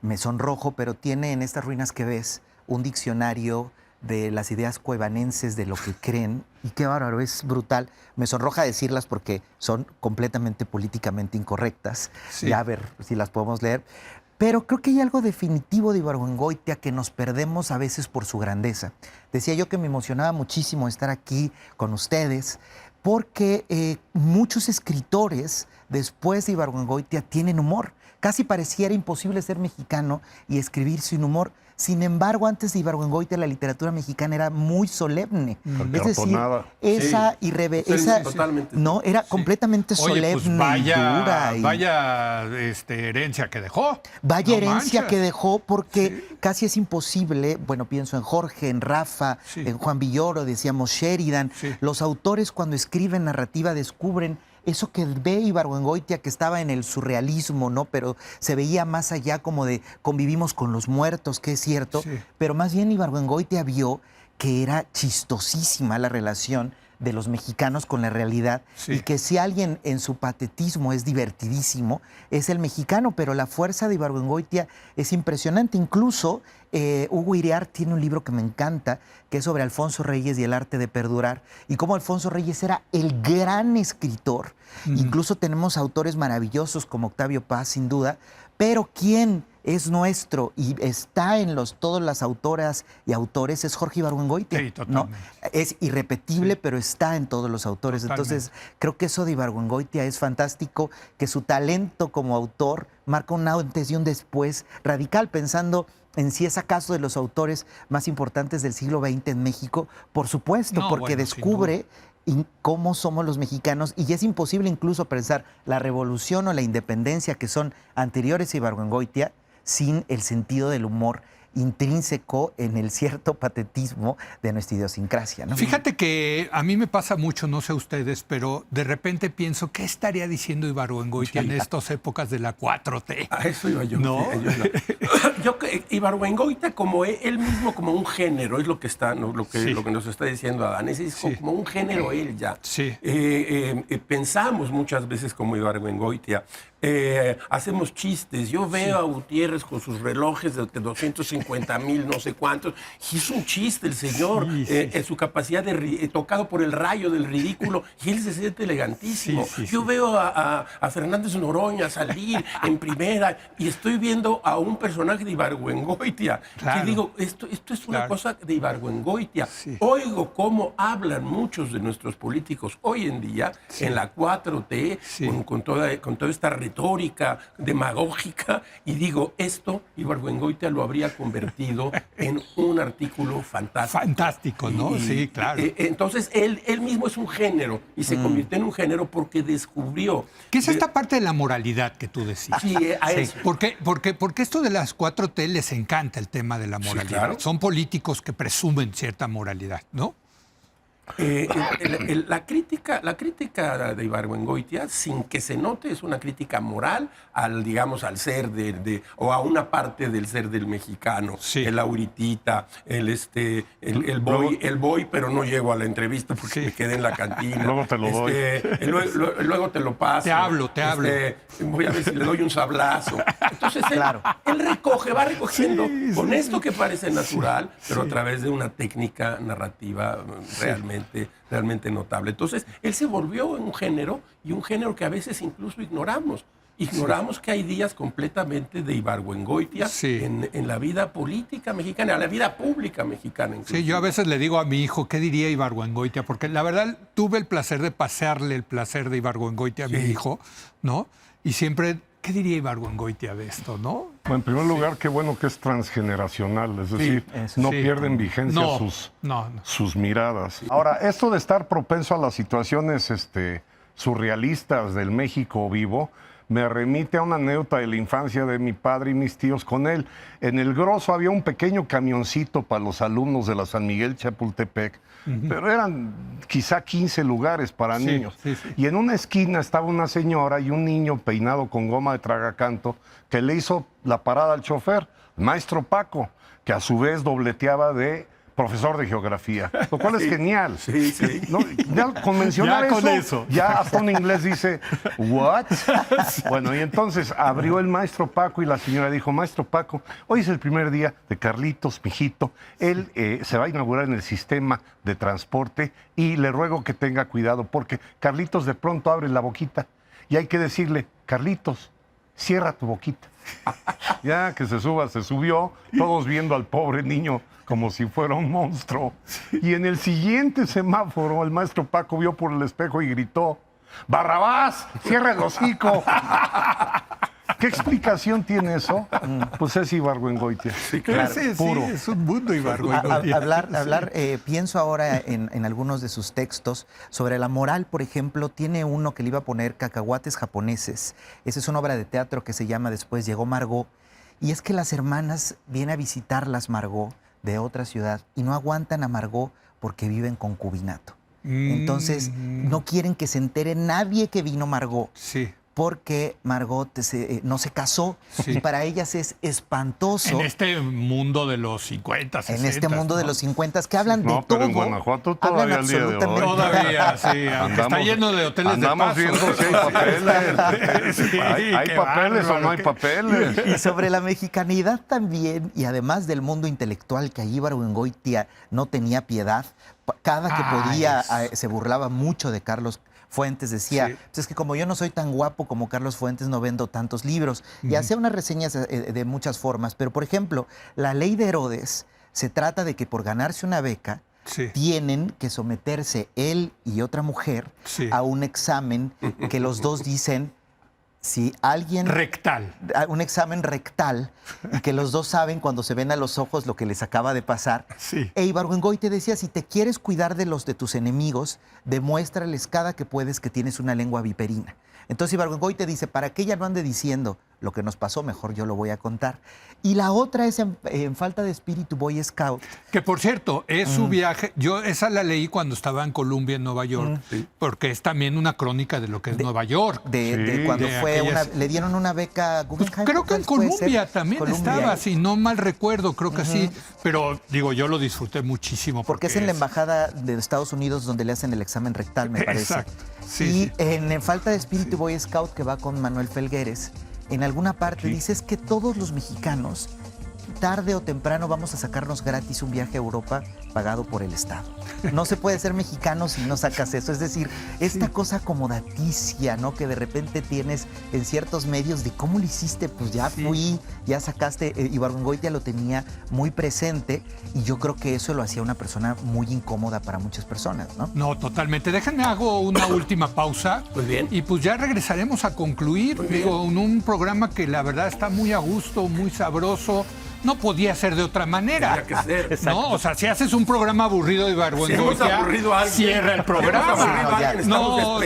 me sonrojo, pero tiene en estas ruinas que ves un diccionario de las ideas cuevanenses, de lo que creen, y qué bárbaro, es brutal. Me sonroja decirlas porque son completamente políticamente incorrectas. Sí. Ya a ver si las podemos leer. Pero creo que hay algo definitivo de Ibargüengoitia que nos perdemos a veces por su grandeza. Decía yo que me emocionaba muchísimo estar aquí con ustedes, porque muchos escritores después de Ibargüengoitia tienen humor. Casi pareciera imposible ser mexicano y escribir sin humor. Sin embargo, antes de Ibargüengoitia la literatura mexicana era muy solemne. Es decir, esa totalmente. no era completamente solemne, pues vaya, dura. Vaya herencia que dejó. Vaya No herencia manches. que dejó, porque casi es imposible, bueno, pienso en Jorge, en Rafa, en Juan Villoro, decíamos Sheridan. Los autores cuando escriben narrativa descubren eso que ve Ibargüengoitia, que estaba en el surrealismo, ¿no? Pero se veía más allá como de convivimos con los muertos, que es cierto. Pero más bien Ibargüengoitia vio que era chistosísima la relación de los mexicanos con la realidad y que si alguien en su patetismo es divertidísimo, es el mexicano, pero la fuerza de Ibargüengoitia es impresionante. Incluso Hugo Iriart tiene un libro que me encanta, que es sobre Alfonso Reyes y el arte de perdurar, y cómo Alfonso Reyes era el gran escritor. Incluso tenemos autores maravillosos como Octavio Paz, sin duda, pero ¿quién es nuestro y está en todas las autoras y autores? Es Jorge Ibargüengoitia. Sí, totalmente. ¿No? Es irrepetible, pero está en todos los autores. Totalmente. Entonces, creo que eso de Ibargüengoitia es fantástico, que su talento como autor marca un antes y un después radical, pensando en si es acaso de los autores más importantes del siglo XX en México. Por supuesto, No, porque bueno, descubre cómo somos los mexicanos, y es imposible incluso pensar la revolución o la independencia, que son anteriores a Ibargüengoitia, sin el sentido del humor intrínseco en el cierto patetismo de nuestra idiosincrasia, ¿no? Fíjate que a mí me pasa mucho, no sé ustedes, pero de repente pienso, ¿qué estaría diciendo Ibargüengoitia en estas épocas de la 4T? A eso iba yo. ¿No? Yo Ibargüengoitia como él mismo, como un género, es lo que está, ¿no? lo que nos está diciendo Adán, es como un género él ya. Sí. Pensamos muchas veces como Ibargüengoitia. Hacemos chistes. Yo veo a Gutiérrez con sus relojes de 250,000, no sé cuántos, y es un chiste el señor, su capacidad de tocado por el rayo del ridículo, y él se siente elegantísimo. Yo veo a Fernández Noroña salir en primera y estoy viendo a un personaje de Ibargüengoitia, que digo, esto es una cosa de Ibargüengoitia. Oigo cómo hablan muchos de nuestros políticos hoy en día en la 4T, con toda esta retórica demagógica, y digo, esto Ibargüengoitia lo habría convertido en un artículo fantástico. Fantástico, ¿no? Sí, claro. Entonces, él mismo es un género, y se convirtió en un género porque descubrió... ¿Qué es esta parte de la moralidad que tú decías? Sí, a eso. Porque esto de las 4T les encanta el tema de la moralidad. Claro. Son políticos que presumen cierta moralidad, ¿no? La crítica de Ibargüengoitia, sin que se note, es una crítica moral digamos, al ser o a una parte del ser del mexicano. El auritita, el voy, pero no llego a la entrevista porque me quedé en la cantina. Luego te lo doy. Luego te lo paso. Te hablo. Voy a ver si le doy un sablazo. Entonces él va recogiendo con esto que parece natural, pero a través de una técnica narrativa realmente notable. Entonces, él se volvió un género, y un género que a veces incluso ignoramos. Ignoramos que hay días completamente de Ibargüengoitia en la vida política mexicana, en la vida pública mexicana. Inclusive. Sí, yo a veces le digo a mi hijo, ¿qué diría Ibargüengoitia? Porque la verdad tuve el placer de pasearle el placer de Ibargüengoitia a mi hijo, ¿no? Y siempre, ¿qué diría Ibargüengoitia de esto, no? Bueno, en primer lugar, qué bueno que es transgeneracional, es decir, no pierden vigencia sus miradas. Ahora, esto de estar propenso a las situaciones surrealistas del México vivo, me remite a una anécdota de la infancia de mi padre y mis tíos con él. En el Grosso había un pequeño camioncito para los alumnos de la San Miguel Chapultepec, pero eran quizá 15 lugares para niños. Y en una esquina estaba una señora y un niño peinado con goma de tragacanto que le hizo la parada al chofer, maestro Paco, que a su vez dobleteaba de profesor de geografía, lo cual es genial. ¿No? Ya con mencionar eso, ya hasta un inglés dice, ¿what? Bueno, y entonces abrió el maestro Paco y la señora dijo, maestro Paco, hoy es el primer día de Carlitos, mijito. Él se va a inaugurar en el sistema de transporte y le ruego que tenga cuidado porque Carlitos de pronto abre la boquita y hay que decirle, Carlitos, cierra tu boquita. Ya que se suba, se subió, todos viendo al pobre niño como si fuera un monstruo. Y en el siguiente semáforo, el maestro Paco vio por el espejo y gritó: ¡Barrabás, cierra el hocico! ¿Qué explicación tiene eso? Pues es Ibargüengoitia. Sí, claro. Sí, puro. Es un mundo Ibargüengoitia. Pienso ahora en algunos de sus textos sobre la moral. Por ejemplo, tiene uno que le iba a poner Cacahuates japoneses. Esa es una obra de teatro que se llama Después llegó Margot. Y es que las hermanas vienen a visitarlas, Margot, de otra ciudad, y no aguantan a Margot porque vive en concubinato. Entonces, no quieren que se entere nadie que vino Margot. Sí. Porque Margot no se casó, y para ellas es espantoso. En este mundo de los 50, 60. En este mundo de los 50, que hablan de todo. Pero en Guanajuato todavía al día de hoy. Todavía, sí. Aunque está lleno de hoteles de paso. Andamos viendo si hay papeles. Sí, ¿Hay papeles o no hay papeles? Y sobre la mexicanidad también, y además del mundo intelectual, que ahí Ibargüengoitia no tenía piedad. Cada que podía se burlaba mucho de Carlos Fuentes. Decía, pues es que como yo no soy tan guapo como Carlos Fuentes, no vendo tantos libros. Y hacía unas reseñas de muchas formas. Pero, por ejemplo, la ley de Herodes se trata de que por ganarse una beca tienen que someterse él y otra mujer a un examen que los dos dicen... Si alguien... Rectal. Un examen rectal, y que los dos saben cuando se ven a los ojos lo que les acaba de pasar. Sí. E Ibargüengoitia decía, si te quieres cuidar de los de tus enemigos, demuéstrales cada que puedes que tienes una lengua viperina. Entonces Ibargüengoitia dice, para que ella no ande diciendo lo que nos pasó, mejor yo lo voy a contar. Y la otra es en Falta de Espíritu, Boy Scout. Que por cierto, es su viaje. Yo esa la leí cuando estaba en Colombia, en Nueva York, porque es también una crónica de lo que es Nueva York. De cuando le dieron una beca Guggenheim. Creo que en Colombia también estaba, si no mal recuerdo, creo que sí. Pero digo, yo lo disfruté muchísimo. Porque es en la embajada de Estados Unidos donde le hacen el examen rectal, me parece. Exacto. Sí, en Falta de Espíritu, Boy Scout, que va con Manuel Felgueres, en alguna parte dices que todos los mexicanos, tarde o temprano, vamos a sacarnos gratis un viaje a Europa pagado por el Estado. No se puede ser mexicano si no sacas eso. Es decir, esta cosa acomodaticia, ¿no? Que de repente tienes en ciertos medios de cómo lo hiciste, pues ya fui, ya sacaste. Ibargüengoitia lo tenía muy presente, y yo creo que eso lo hacía una persona muy incómoda para muchas personas, ¿no? No, totalmente. Déjenme hago una última pausa. Muy bien. Y pues ya regresaremos a concluir. Digo, en un programa que la verdad está muy a gusto, muy sabroso. No podía ser de otra manera. Tenía que ser. No, o sea, si haces un programa aburrido de Ibargüengoitia, cierra el programa. No,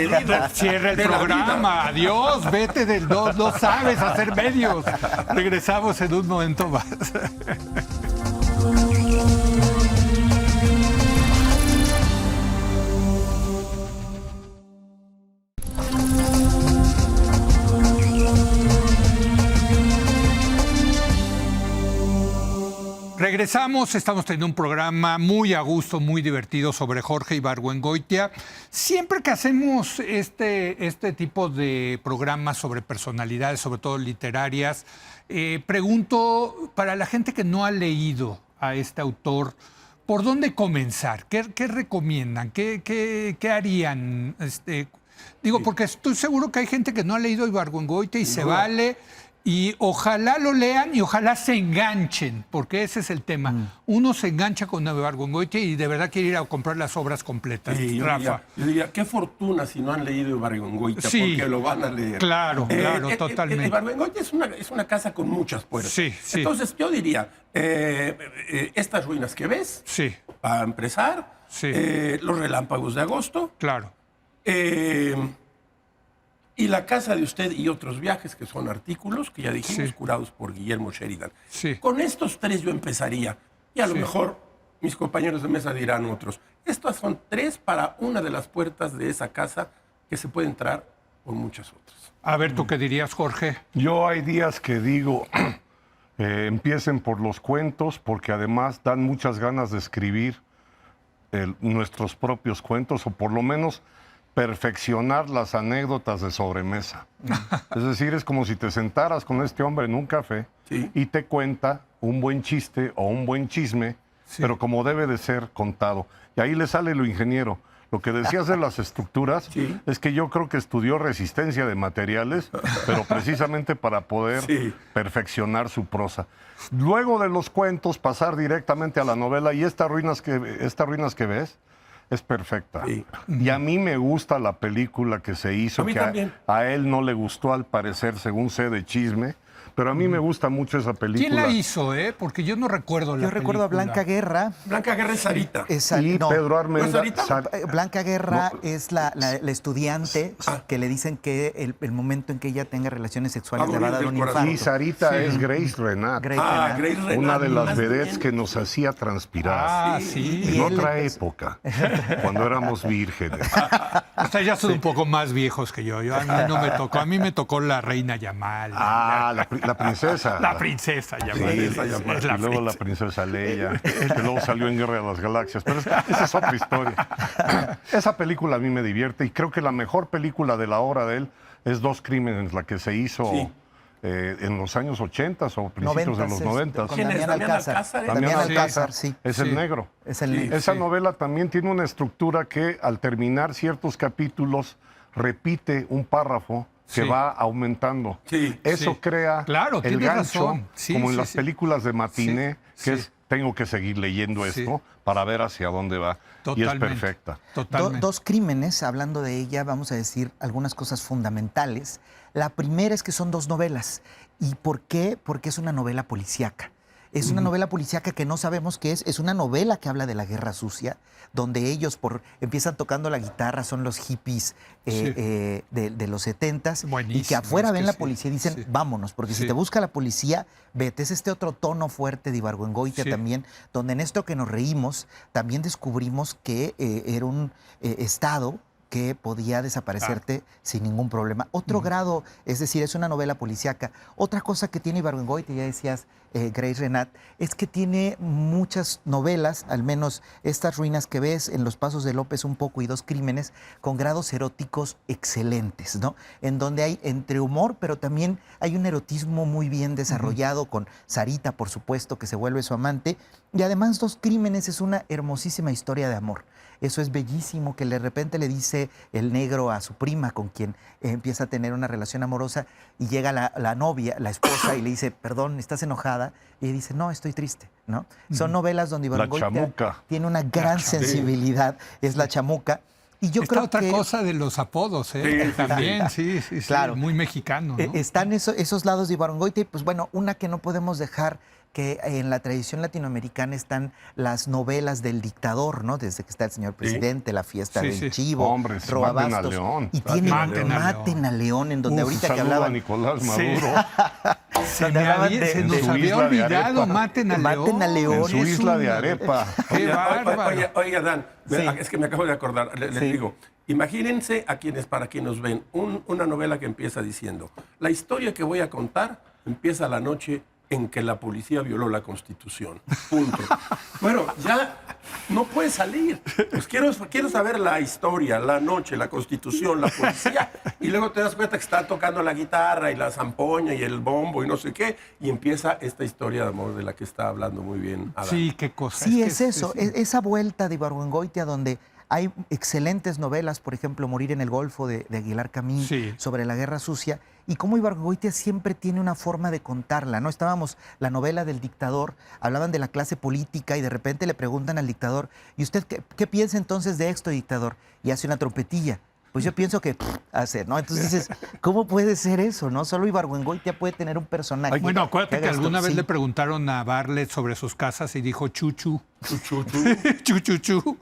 cierra el programa. Adiós, vete del 2, no sabes hacer medios. Regresamos en un momento más. Regresamos, estamos teniendo un programa muy a gusto, muy divertido sobre Jorge Ibargüengoitia. Siempre que hacemos este tipo de programas sobre personalidades, sobre todo literarias, pregunto para la gente que no ha leído a este autor, ¿por dónde comenzar? ¿Qué recomiendan? ¿Qué harían? Digo, porque estoy seguro que hay gente que no ha leído Ibargüengoitia y se vale... Y ojalá lo lean y ojalá se enganchen, porque ese es el tema. Uno se engancha con Ibargüengoitia y de verdad quiere ir a comprar las obras completas. Sí, Rafa. Yo diría, qué fortuna si no han leído Ibargüengoitia, porque lo van a leer. Claro, totalmente. Ibargüengoitia es una casa con muchas puertas. Sí. Entonces yo diría, estas ruinas que ves, para empezar, los relámpagos de agosto. Claro. Y La casa de usted y otros viajes, que son artículos que ya dijimos, curados por Guillermo Sheridan. Con estos tres yo empezaría. Y a lo mejor mis compañeros de mesa dirán otros. Estas son tres para una de las puertas de esa casa que se puede entrar por muchas otras. A ver, ¿tú qué dirías, Jorge? Yo hay días que digo, empiecen por los cuentos, porque además dan muchas ganas de escribir nuestros propios cuentos, o por lo menos perfeccionar las anécdotas de sobremesa. Es decir, es como si te sentaras con este hombre en un café y te cuenta un buen chiste o un buen chisme, pero como debe de ser contado. Y ahí le sale lo ingeniero. Lo que decías de las estructuras Sí. es que yo creo que estudió resistencia de materiales, pero precisamente para poder Sí. perfeccionar su prosa. Luego de los cuentos, pasar directamente a la novela, y estas ruinas que ves es perfecta. Sí. Y a mí me gusta la película que se hizo, A mí que también. a él no le gustó al parecer, según sé de chisme, pero a mí me gusta mucho esa película. ¿Quién la hizo, Porque yo no recuerdo la Yo recuerdo a película. Blanca Guerra. Blanca Guerra es Sarita. Y No, Pedro Armenda. ahorita? Blanca Guerra es la estudiante que le dicen que el momento en que ella tenga relaciones sexuales le va a dar un infarto. Y Sarita es Grace Renat, Grace Renat. Grace Renat. una de las más vedettes bien. que nos hacía transpirar. Ah, sí. Y En él otra empezó- época, cuando éramos vírgenes. Ustedes ya son un poco más viejos que yo. A mí no me tocó. A mí me tocó la reina Yamal. Ah, la princesa. La princesa Yamal. Sí, Es y la luego la princesa Leia, que luego salió en Guerra de las Galaxias. Pero esa es otra historia. Esa película a mí me divierte y creo que la mejor película de la obra de él es Dos Crímenes, la que se hizo Sí. en los años 80 o principios de los 90. Con ¿Quién es? Damián Damián Alcázar. Alcázar, Damián Damián Alcázar, sí. Es Sí. el negro. Es el Sí. Esa novela también tiene una estructura que al terminar ciertos capítulos repite un párrafo que Sí. va aumentando. Sí, Eso sí. crea Claro, el tienes gancho, razón. Sí, como en sí, las sí. películas de matiné, Sí, que sí. es tengo que seguir leyendo Sí. esto para ver hacia dónde va. Y es Totalmente. perfecta. Totalmente. Dos crímenes, hablando de ella, vamos a decir algunas cosas fundamentales. La primera es que son dos novelas. ¿Y por qué? Porque es una novela policíaca. Es una novela policíaca que no sabemos qué es. Es una novela que habla de la guerra sucia, donde ellos empiezan tocando la guitarra, son los hippies Sí. de los 70s. Y Buenísimo, que afuera es ven que la sí, policía y dicen, sí. vámonos, porque si Sí. te busca la policía, vete. Es este otro tono fuerte de Ibargüengoitia Sí. también, donde en esto que nos reímos, también descubrimos que era un estado que podía desaparecerte sin ningún problema. Otro grado, es decir, es una novela policíaca. Otra cosa que tiene Ibargüengoitia, ya decías, Grace Renat, es que tiene muchas novelas, al menos estas ruinas que ves, En los pasos de López un poco y Dos crímenes, con grados eróticos excelentes, ¿no? En donde hay entre humor, pero también hay un erotismo muy bien desarrollado con Sarita, por supuesto, que se vuelve su amante. Y además Dos crímenes es una hermosísima historia de amor. Eso es bellísimo, que de repente le dice el negro a su prima, con quien empieza a tener una relación amorosa, y llega la novia, la esposa, y le dice, perdón, ¿estás enojada? Y ella dice, no, estoy triste, ¿no? Son novelas donde Ibargüengoitia chamuca. tiene una gran sensibilidad, es la chamuca. Y yo Esta creo otra que cosa de los apodos, Sí, también, sí, Claro. muy mexicano, ¿no? están esos lados de Ibargüengoitia, y pues bueno, una que no podemos dejar, que en la tradición latinoamericana están las novelas del dictador, ¿no? Desde que está el señor presidente, La fiesta Sí, del sí. chivo, Hombre, sí, Roba Maten a Bastos. León. Y tiene Maten a Maten a León, en donde ahorita que saludo a hablaban Nicolás Sí. Maduro. Se, donde hablaban de- se de nos su había isla de olvidado, Arepa. maten a León. Maten a León. En su es isla de una- Arepa. ¡Qué bárbaro! Oiga, Dan, Sí. es que me acabo de acordar, les Sí. digo, imagínense para quienes nos ven, una novela que empieza diciendo, la historia que voy a contar empieza la noche en que la policía violó la Constitución. Punto. Bueno, ya no puede salir. Pues quiero saber la historia, la noche, la Constitución, la policía, y luego te das cuenta que está tocando la guitarra y la zampoña y el bombo y no sé qué, y empieza esta historia de amor de la que está hablando muy bien Adán. Sí, qué cosa. Sí, que es eso, esa vuelta de Ibargüengoitia donde hay excelentes novelas, por ejemplo, Morir en el Golfo de Aguilar Camín, Sí. sobre la guerra sucia, y cómo Ibargüengoitia siempre tiene una forma de contarla, ¿no? Estábamos, la novela del dictador, hablaban de la clase política y de repente le preguntan al dictador, ¿y usted qué piensa entonces de esto, dictador? Y hace una trompetilla. Pues yo pienso que hace, ¿no? Entonces dices, ¿cómo puede ser eso, no? Solo Ibargüengoitia puede tener un personaje. Bueno, acuérdate que haga esto. alguna vez Sí. le preguntaron a Bartlett sobre sus casas y dijo chuchu. Chuchu. Chuchuchu.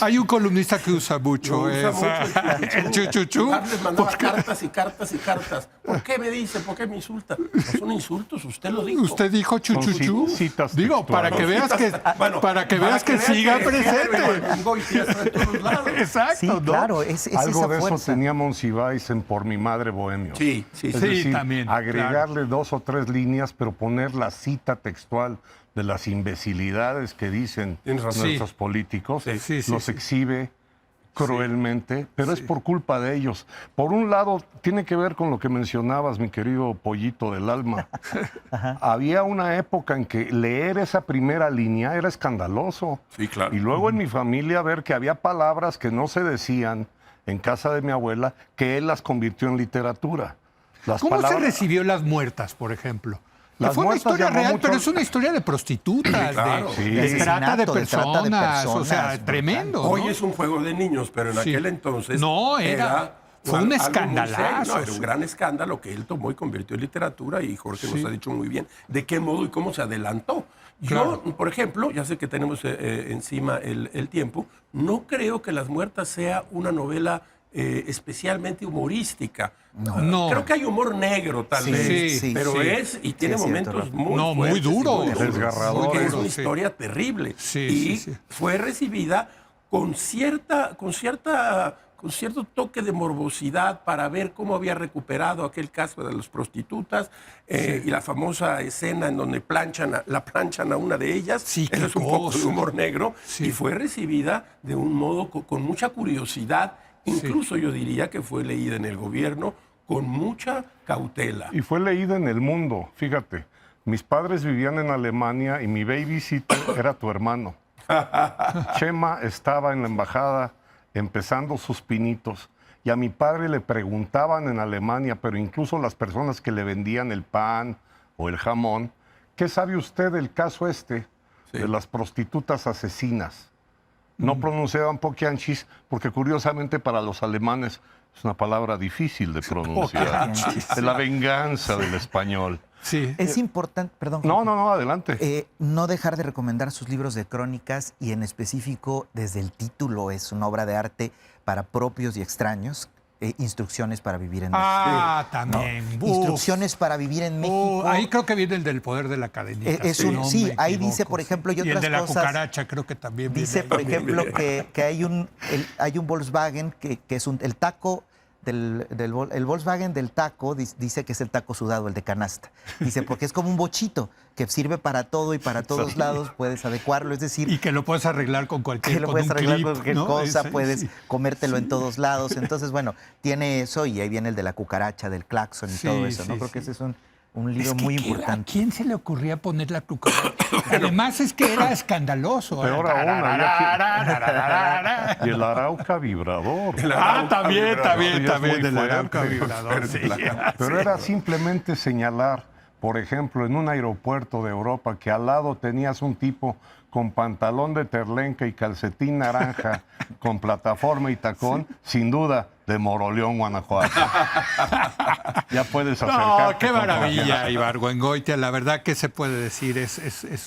Hay un columnista que usa mucho Lo usa esa. mucho El chuchuchu. Les mandaba cartas y cartas y cartas. ¿Por qué me dice? ¿Por qué me insulta? No son insultos, usted lo dijo. ¿Usted dijo chuchuchu? citas Digo, para textuales. que veas que, Bueno, para que veas que siga presente. Ibargüengoitia está en todos lados. Exacto, Sí, ¿no? claro, es Algo esa de eso fuerza. tenía Monsiváis en Por mi madre bohemio. Sí, sí, Es sí. Sí, decir, también, agregarle 2 o 3 líneas, pero poner la cita textual de las imbecilidades que dicen Tienes razón. nuestros políticos, Sí, sí, los sí. exhibe cruelmente, pero es por culpa de ellos. Por un lado, tiene que ver con lo que mencionabas, mi querido pollito del alma. Había una época en que leer esa primera línea era escandaloso. Sí, claro. Y luego en mi familia ver que había palabras que no se decían en casa de mi abuela, que él las convirtió en literatura. ¿Cómo se recibió Las Muertas, por ejemplo? Que Las fue una Muertas historia llamó real, mucho- pero es una historia de prostitutas, claro. Sí. de trata de Asesinato, de trata de personas, o sea, personas, tremendo. Hoy ¿no? es un juego de niños, pero en Sí. aquel entonces No, fue un algo muy escandalazo. serio. No, era un gran escándalo que él tomó y convirtió en literatura, y Jorge nos ha dicho muy bien de qué modo y cómo se adelantó. Claro. Yo, por ejemplo, ya sé que tenemos encima el tiempo, no creo que Las Muertas sea una novela especialmente humorística. No. Creo que hay humor negro, tal vez, sí, pero sí. es, y tiene es cierto, momentos Rafa. muy No, muy fuertes y duro. muy duros, Desgarrador. porque es Duro, una sí. historia terrible. Sí, y sí. fue recibida con cierto toque de morbosidad para ver cómo había recuperado aquel caso de las prostitutas y la famosa escena en donde la planchan a una de ellas. Sí, qué Eso es un poco de cosa. humor negro. Sí. Y fue recibida de un modo con mucha curiosidad. Incluso yo diría que fue leída en el gobierno con mucha cautela. Y fue leída en el mundo, fíjate. Mis padres vivían en Alemania y mi babysitter era tu hermano. Chema estaba en la embajada empezando sus pinitos y a mi padre le preguntaban en Alemania, pero incluso las personas que le vendían el pan o el jamón, ¿qué sabe usted del caso Sí. de las prostitutas asesinas? No pronunciaban poquianchis porque curiosamente para los alemanes es una palabra difícil de pronunciar. Poquianchis. De la venganza del español. Sí. Es importante, perdón. No, adelante. No dejar de recomendar sus libros de crónicas y en específico desde el título es una obra de arte para propios y extraños, Instrucciones para vivir en México. Ah, también. Uf. Instrucciones para vivir en México. Ahí creo que viene el del poder de la cadenita. Sí, me ahí equivoco, dice, por ejemplo, y Y el otras de la cosas. cucaracha creo que también viene Dice, ahí. por ejemplo, que hay un Volkswagen que es el taco el Volkswagen del taco, dice que es el taco sudado, el de canasta. Dice, porque es como un bochito que sirve para todo y para todos lados, puedes adecuarlo, es decir... Y que lo puedes arreglar con cualquier Que lo con puedes un arreglar clip, con cualquier ¿no? cosa, puedes sí. comértelo en todos lados. Entonces, bueno, tiene eso y ahí viene el de la cucaracha, del claxon y Sí, todo eso, ¿no? sí, Creo que sí. ese es un libro Es que muy ¿a importante. quién se le ocurría poner la cucaracha? Además es que era escandaloso. Peor aún, y el Arauca vibrador. También, Eso ya es muy del fuerte. Arauca vibrador. Sí. Pero era simplemente señalar, por ejemplo, en un aeropuerto de Europa, que al lado tenías un tipo con pantalón de terlenca y calcetín naranja, con plataforma y tacón, sin duda, de Moroleón, Guanajuato. Ya puedes acercarte. No, qué con maravilla, confianza. Ibargüengoitia. La verdad que se puede decir, es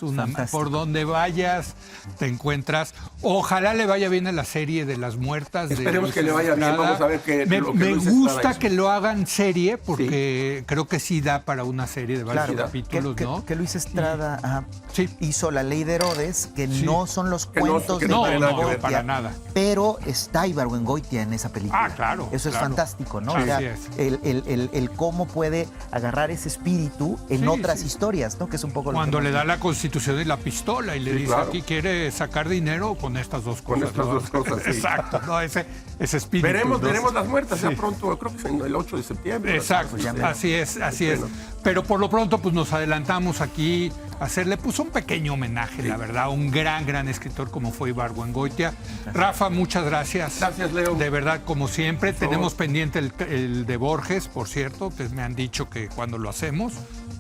una... Fantástico. Por donde vayas, te encuentras. Ojalá le vaya bien a la serie de Las Muertas. de Esperemos Luis que le vaya bien. Estrada. Vamos a ver qué Me, lo que me Luis Estrada gusta hizo. que lo hagan serie, porque creo que sí da para una serie de varios Claro, capítulos, ¿no? que Luis Estrada Sí. hizo La Ley de Herodes, que Sí. no son los Que no- cuentos que de no No, tiene nada que ver. no, Ibargüengoitia, para nada. pero está Ibargüengoitia en esa película. Ah, claro, Eso es claro. fantástico, ¿no? Así O sea, es. el cómo puede agarrar ese espíritu en Sí, otras sí. historias, ¿no? Que es un poco lo Cuando que le nos- da la Constitución y la pistola y le Sí, dice, claro. aquí quiere sacar dinero con estas dos cosas. Con estas ¿no? dos cosas, sí. Exacto, ¿no? Ese espíritu. Veremos ¿no? Las Muertas ya Sí. pronto, creo que es en el 8 de septiembre. Exacto, ya me- así es, así es. Bueno. Pero por lo pronto, pues nos adelantamos aquí a hacerle pues un pequeño homenaje, la verdad, a un gran escritor como fue Ibargüengoitia. Rafa, muchas gracias. Gracias, Leo. De verdad, como siempre, favor. tenemos pendiente el de Borges, por cierto, que me han dicho que cuando lo hacemos,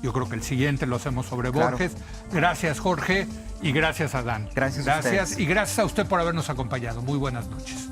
yo creo que el siguiente lo hacemos sobre Claro. Borges. Gracias, Jorge, y gracias a Dan. Gracias a ustedes. Y gracias a usted por habernos acompañado. Muy buenas noches.